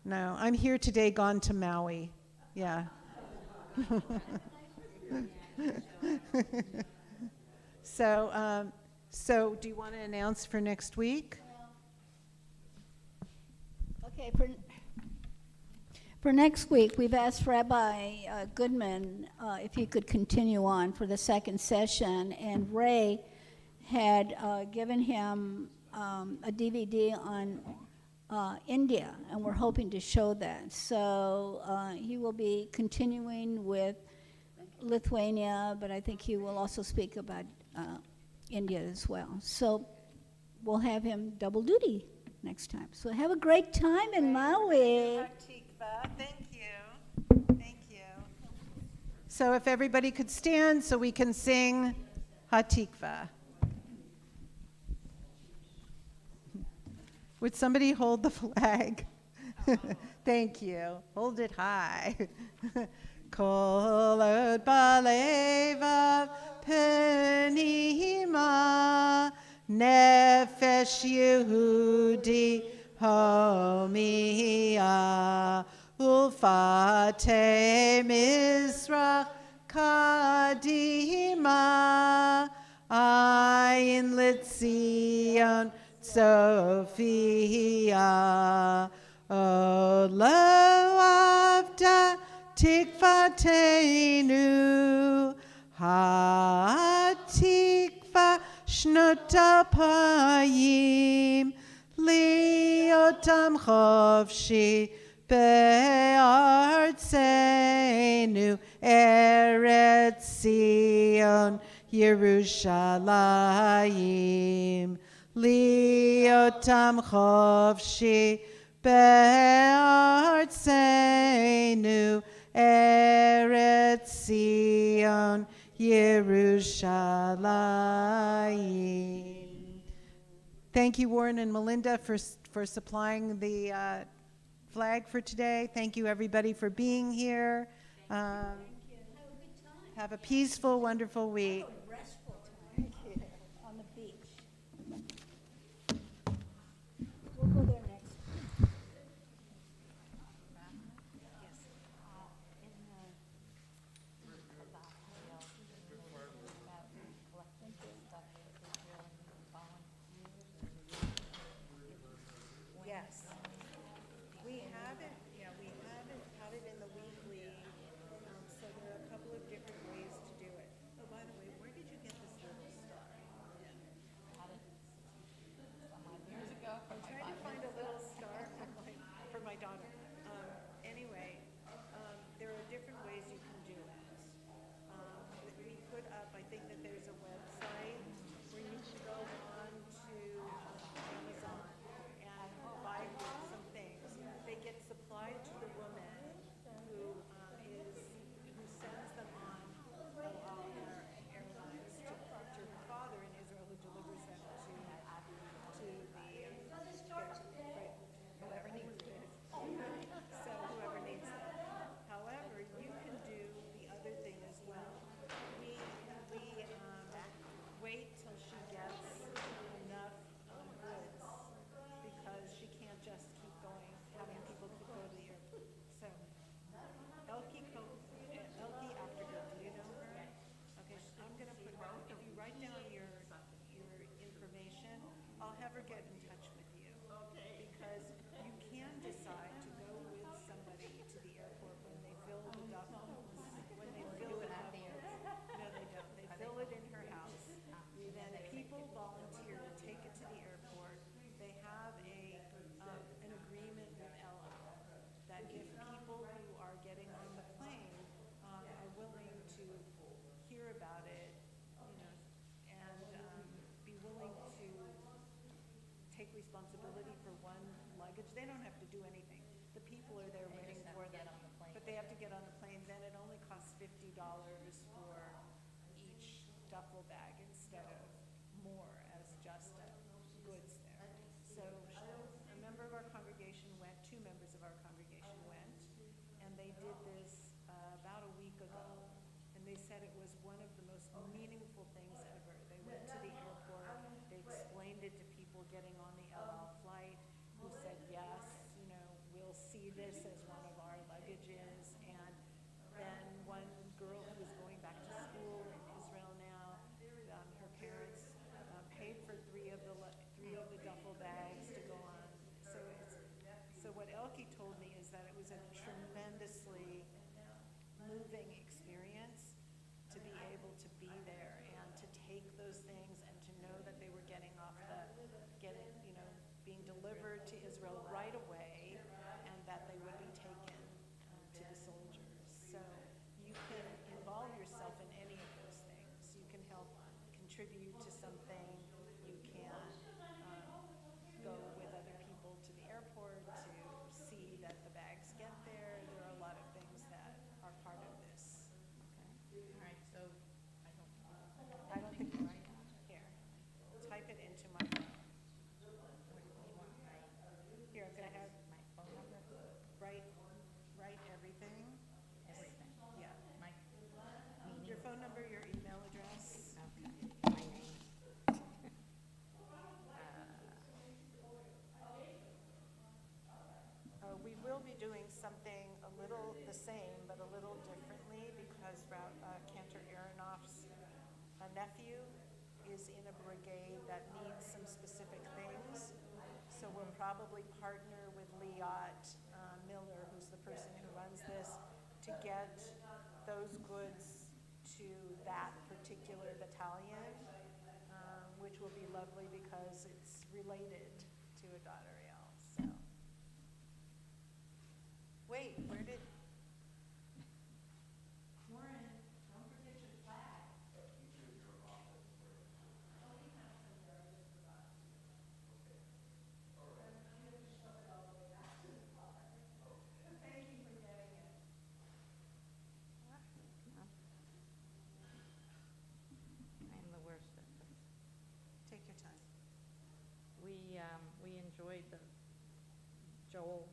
No, I'm here today, gone to Maui. Yeah. So So do you want to announce for next week? Okay, for next week, we've asked Rabbi Goodman if he could continue on for the second session, and Ray had given him a DVD on India, and we're hoping to show that. So he will be continuing with Lithuania, but I think he will also speak about India as well. So we'll have him double duty next time. So have a great time in Maui. Thank you. Thank you. So if everybody could stand so we can sing Hatikva. Would somebody hold the flag? Thank you. Hold it high. Kol od balevav penima nefesh Yehudi homia ulfate Mizrach kadima ayin litzion Sophia, O lo avda tikvatenu, ha-tikva shnot apayim, liotam chovshi be'artzenu, Eretz Zion, Yerushalayim. Liotam chovshi be'artzenu, Eretz Zion, Yerushalayim. Thank you, Warren and Melinda, for supplying the flag for today. Thank you, everybody, for being here. Have a peaceful, wonderful week. On the beach. We'll go there next. Yes. We haven't had it in the weekly, so there are a couple of different ways to do it. Oh, by the way, where did you get this little star? Years ago. I'm trying to find a little star for my daughter. Anyway, there are different ways you can do it. We put up, I think that there's a website where you can go on to Amazon and buy some things. They get supplied to the woman who sends them on airlines to her father in Israel, who delivers them to whoever needs it. So whoever needs them. However, you can do the other thing as well. We wait till she gets enough goods because she can't just keep going, having people keep going to the airport. So Elkie Aftergood, do you know her? Okay, I'm gonna put her, if you write down your information, I'll have her get in touch with you. Okay. Because you can decide to go with somebody to the airport when they fill the documents, when they fill it out. No, they don't. They fill it in her house. Then people volunteer to take it to the airport. They have an agreement with Ella that if people who are getting on the plane are willing to hear about it, and be willing to take responsibility for one luggage, they don't have to do anything. The people are there waiting for them, but they have to get on the plane. Then it only costs $50 for each duffel bag instead of more as just goods there. So a member of our congregation went, 2 members of our congregation went, and they did this about a week ago. And they said it was one of the most meaningful things ever. They went to the airport, they explained it to people getting on the El Al flight, who said, yes, we'll see this as one of our luggages. And then one girl who was going back to school in Israel now, her parents paid delivered to Israel right away, and that they would be taken to the soldiers. So you can involve yourself in any of those things. You can help contribute to something. You can go with other people to the airport to see that the bags get there. There are a lot of things that are part of this. All right, so I don't think you're right. Here, type it into my phone. Here, I'm gonna have my phone number? write everything. Everything. Yeah. My Your phone number, your email address. Okay, my name. We will be doing something a little the same, but a little differently, because Cantor Aronoff's nephew is in a brigade that needs some specific things. So we'll probably partner with Liat Miller, who's the person who runs this, to get those goods to that particular battalion, which will be lovely because it's related to Adad-Ariel. So. Wait, where did? Warren, don't forget your flag. Thank you for getting it. I'm the worst at this. Take your time. We enjoyed Joel,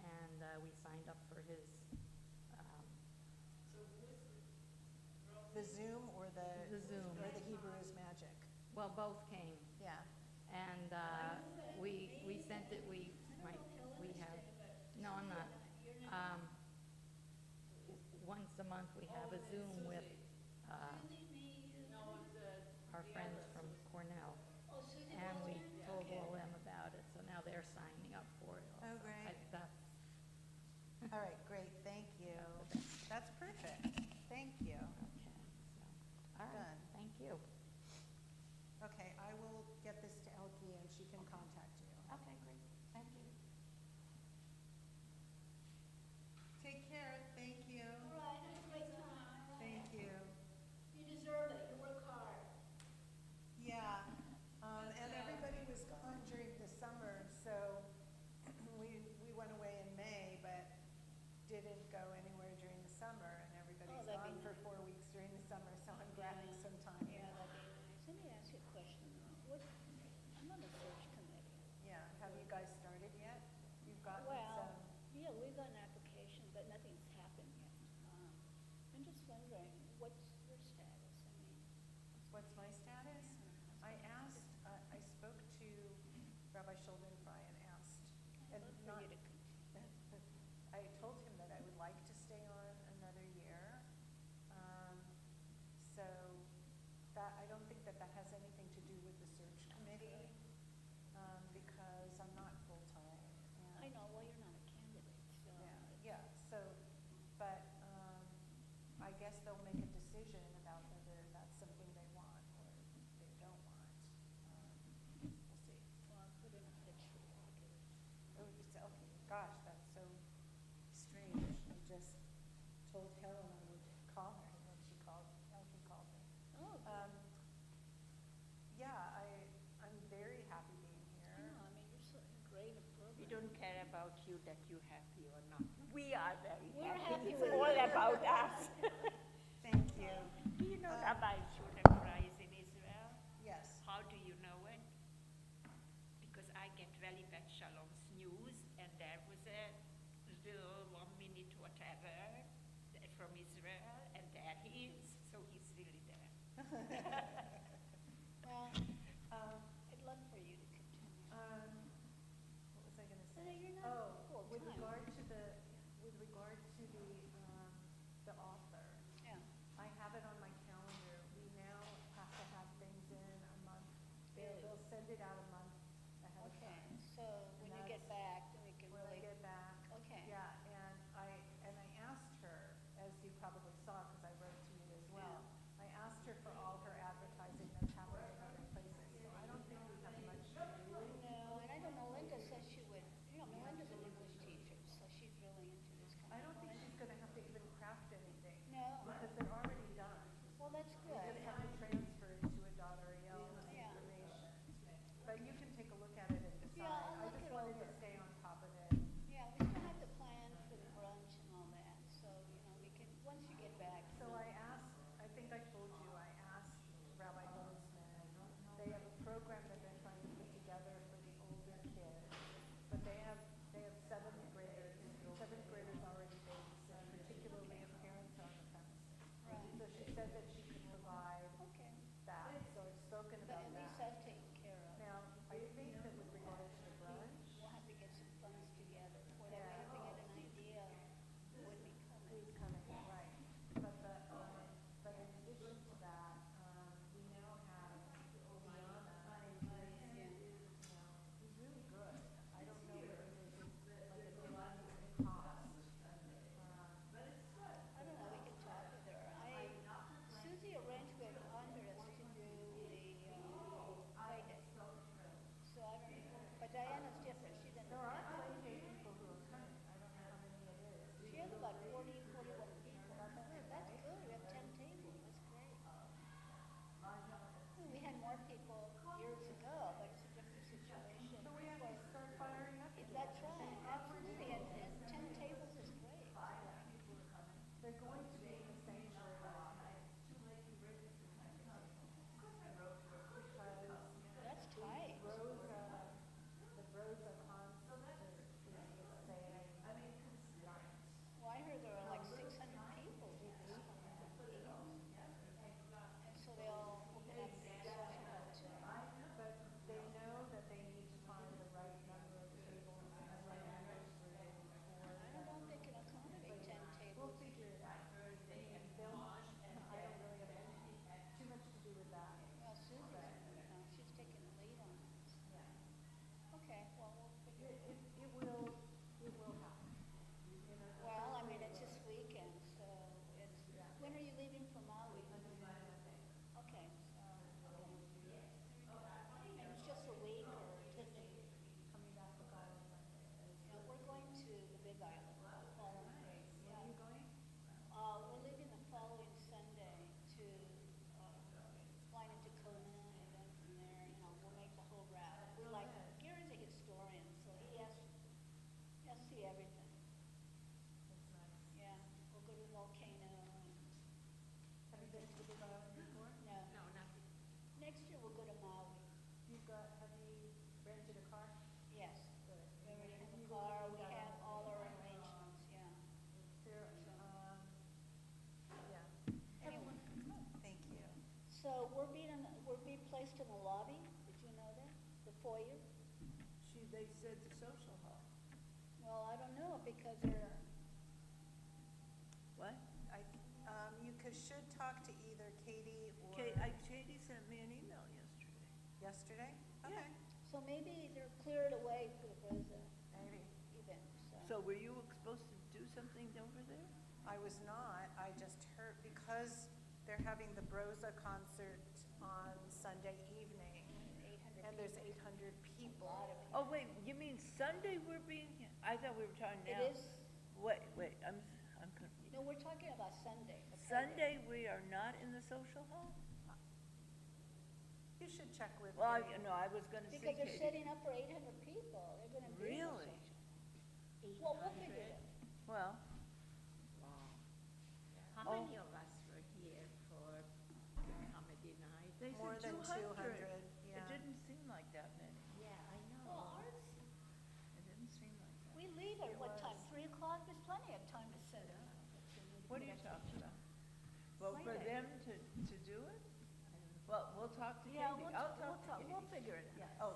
and we signed up for his, The Zoom or the Zoom. or the Hebrew is Magic. well, both came. Yeah. And we sent it, we have, no, I'm not. Once a month, we have a Zoom with our friends from Cornell. And we told all them about it, so now they're signing up for it. Oh, also. great. That's All right, great, thank you. That's perfect. Thank you. okay, so, all right, Done. thank you. Okay, I will get this to Elke and she can contact you. Okay, great, thank you. Take care, thank you. All right, have a great time. Thank you. You deserve it, you work hard. Yeah, and everybody was gone during the summer, so we went away in May, but didn't go anywhere during the summer, and everybody's that'd gone be for 4 weeks during the summer, so I'm grabbing some time. Yeah, that'd be nice. Let me ask you a question. I'm on the search committee. Yeah, have you guys started yet? You've gotten Well, some, yeah, we've got an application, but nothing's happened yet. I'm just wondering, what's your status? I mean, what's my status? I asked, I spoke to Rabbi Schuldenfrei and asked, and I'd love not, for you to continue. I told him that I would like to stay on another year. So that, I don't think that that has anything to do with the search committee, because I'm not full-time. I know, well, you're not a candidate, so. Yeah, so, but, I guess they'll make a decision about whether that's something they want or they don't want. We'll see. Well, I'll put in a picture. Oh, it's, okay, gosh, that's so strange. I just told Helen I would call her, and then she called me. Oh, Yeah, I'm very happy being I here. know, I mean, you're so great at We program. don't care about you that you happy or not. We are very We're happy. happy It's with all you. about us. Thank you. Do you know Rabbi Schuldenfrei is in Israel? Yes. How do you know it? Because I get really bad Shalom's news, and there was a little 1 minute whatever from Israel, and there he is, so he's really there. Well, I'd love for you to continue. What was I gonna say? No, you're not Oh, with full-time. regard to the author, Yeah. I have it on my calendar. We now have to have things in a month. They'll send it out a month ahead of Okay, time. so when you get back, then we can When I really. get back. Okay. Yeah, and I asked her, as you probably saw, because I wrote to you as well, I asked her for all her advertising placed in the lobby? Did you know that? The foyer? They said the social hall. Well, I don't know, because they're, What? You should talk to either Katie or. Katie sent me an email yesterday. Yesterday? Okay, so maybe they're cleared away for the Broza maybe. event, So were you supposed to do something over there? I was not, I just heard, because they're having the Broza concert on Sunday evening, and there's 800 people. Oh, wait, you mean Sunday we're being, I thought we were talking It now. is, Wait, I'm confused. no, we're talking about Sunday. the program. Sunday, we are not in the social hall? You should check with Well, Katie. I was gonna say Because they're Katie. setting up for 800 people, they're gonna be. in the Really? social. Well, we'll figure it out. Well, How Oh. many of us were here for the comedy night? they More said than 200. 200, It yeah. didn't seem like that many. Yeah, I Well, know. ours, It didn't seem like that. we leave at what time, 3 o'clock, there's plenty of time to set up. What are you talking about? Well, for Friday. them to do it? Well, we'll talk to Katie. Yeah, we'll I'll talk, talk to Katie. we'll figure it out. Oh,